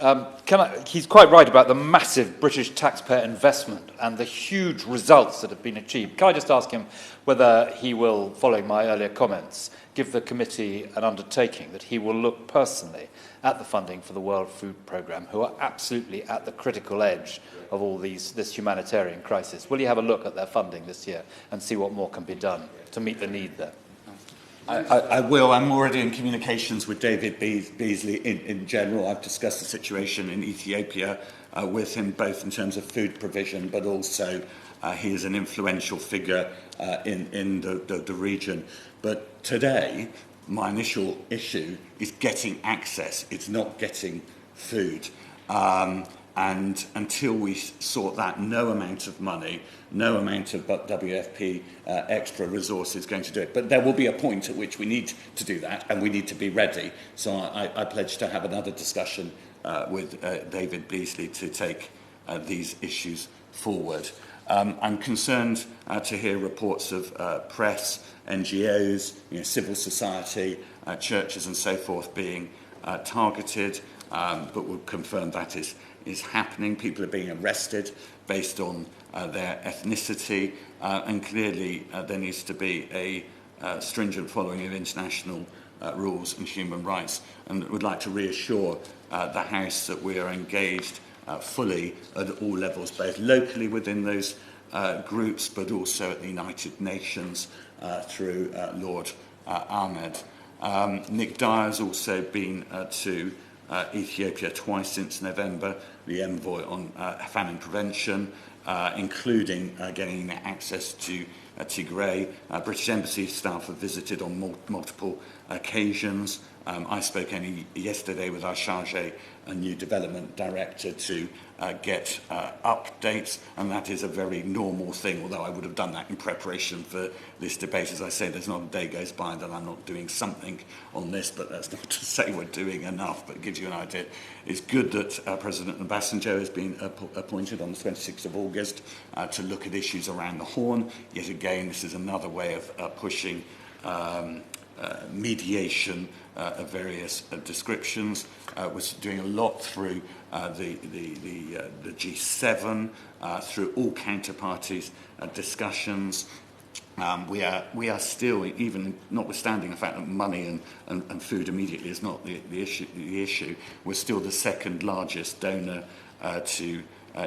He's quite right about the massive British taxpayer investment and the huge results that have been achieved. Can I just ask him whether he will, following my earlier comments, give the committee an undertaking that he will look personally at the funding for the World Food Programme, who are absolutely at the critical edge of all this humanitarian crisis? Will you have a look at their funding this year and see what more can be done to meet the need there? I will. I'm already in communications with David Beasley in general. I've discussed the situation in Ethiopia with him, both in terms of food provision, but also he is an influential figure in the region. But today, my initial issue is getting access. It's not getting food. And until we sort that, no amount of money, no amount of WFP extra resources is going to do it. But there will be a point at which we need to do that, and we need to be ready. So I pledge to have another discussion with David Beasley to take these issues forward. I'm concerned to hear reports of press, NGOs, civil society, churches and so forth being targeted, but we'll confirm that is happening. People are being arrested based on their ethnicity, and clearly there needs to be a stringent following of international rules and human rights. And would like to reassure the House that we are engaged fully at all levels, both locally within those groups, but also at the United Nations through Lord Ahmed. Nick Dyer has also been to Ethiopia twice since November, the envoy on famine prevention, including getting access to Tigray. British Embassy staff have visited on multiple occasions. I spoke only yesterday with our Chargé, a new development director, to get updates, and that is a very normal thing, although I would have done that in preparation for this debate. As I say, there's not a day goes by that I'm not doing something on this, but that's not to say we're doing enough, but it gives you an idea. It's good that President Obasanjo has been appointed on the 26th of August to look at issues around the Horn. Yet again, this is another way of pushing mediation of various descriptions. We're doing a lot through the G7, through all counterparties discussions. We are still, even notwithstanding the fact that money and food immediately is not the issue, we're still the second largest donor to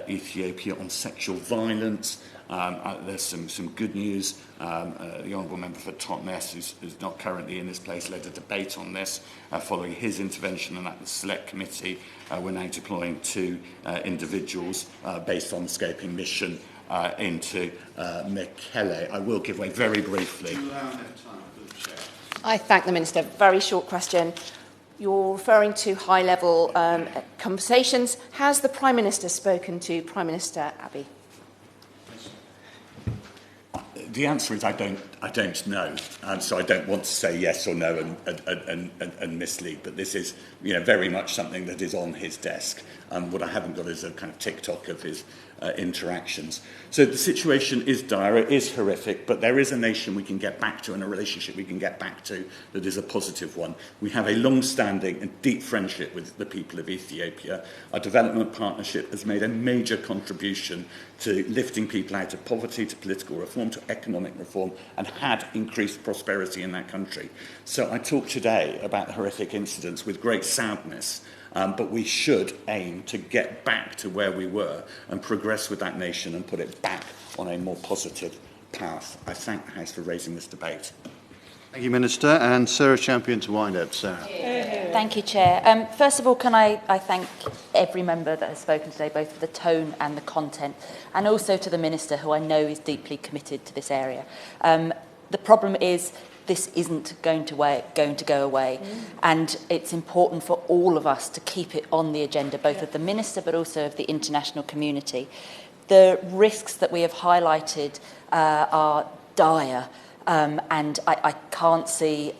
Ethiopia on sexual violence. There's some good news. The Honourable Member for Totnes, who's not currently in this place, led a debate on this following his intervention, and at the Select Committee we're now deploying 2 individuals based on the scoping mission into Mekelle. I will give way very briefly. I thank the Minister. Very short question. You're referring to high-level conversations. Has the Prime Minister spoken to Prime Minister Abiy? The answer is I don't know, so I don't want to say yes or no and mislead. But this is, very much something that is on his desk. What I haven't got is a kind of TikTok of his interactions. So the situation is dire, it is horrific, but there is a nation we can get back to and a relationship we can get back to that is a positive one. We have a long-standing and deep friendship with the people of Ethiopia. Our development partnership has made a major contribution to lifting people out of poverty, to political reform, to economic reform, and had increased prosperity in that country. So I talk today about the horrific incidents with great sadness, but we should aim to get back to where we were and progress with that nation and put it back on a more positive path. I thank the House for raising this debate. Thank you, Minister. And Sarah Champion to wind up. Sarah. Thank you, Chair. First of all, can I thank every member that has spoken today, both for the tone and the content, and also to the Minister, who I know is deeply committed to this area. The problem is this isn't going to go away, and it's important for all of us to keep it on the agenda, both of the Minister but also of the international community. The risks that we have highlighted are dire, and I can't see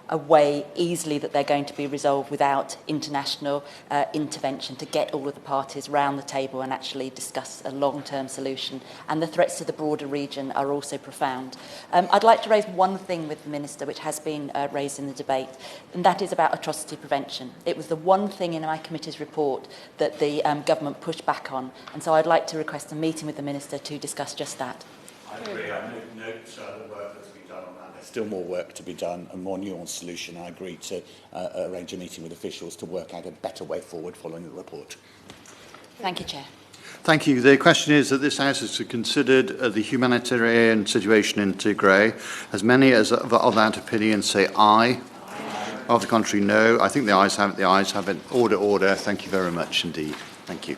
a way easily that they're going to be resolved without international intervention to get all of the parties round the table and actually discuss a long-term solution. And the threats to the broader region are also profound. I'd like to raise one thing with the Minister which has been raised in the debate, and that is about atrocity prevention. It was the one thing in my committee's report that the government pushed back on, and so I'd like to request a meeting with the Minister to discuss just that. I agree. I note the work that's been done on that. There's still more work to be done, a more nuanced solution. I agree to arrange a meeting with officials to work out a better way forward following the report. Thank you, Chair. Thank you. The question is that this House has considered the humanitarian situation in Tigray. As many as of that opinion say aye. Of the contrary, no. I think the ayes have it. The ayes have it. Order, order. Thank you very much indeed. Thank you.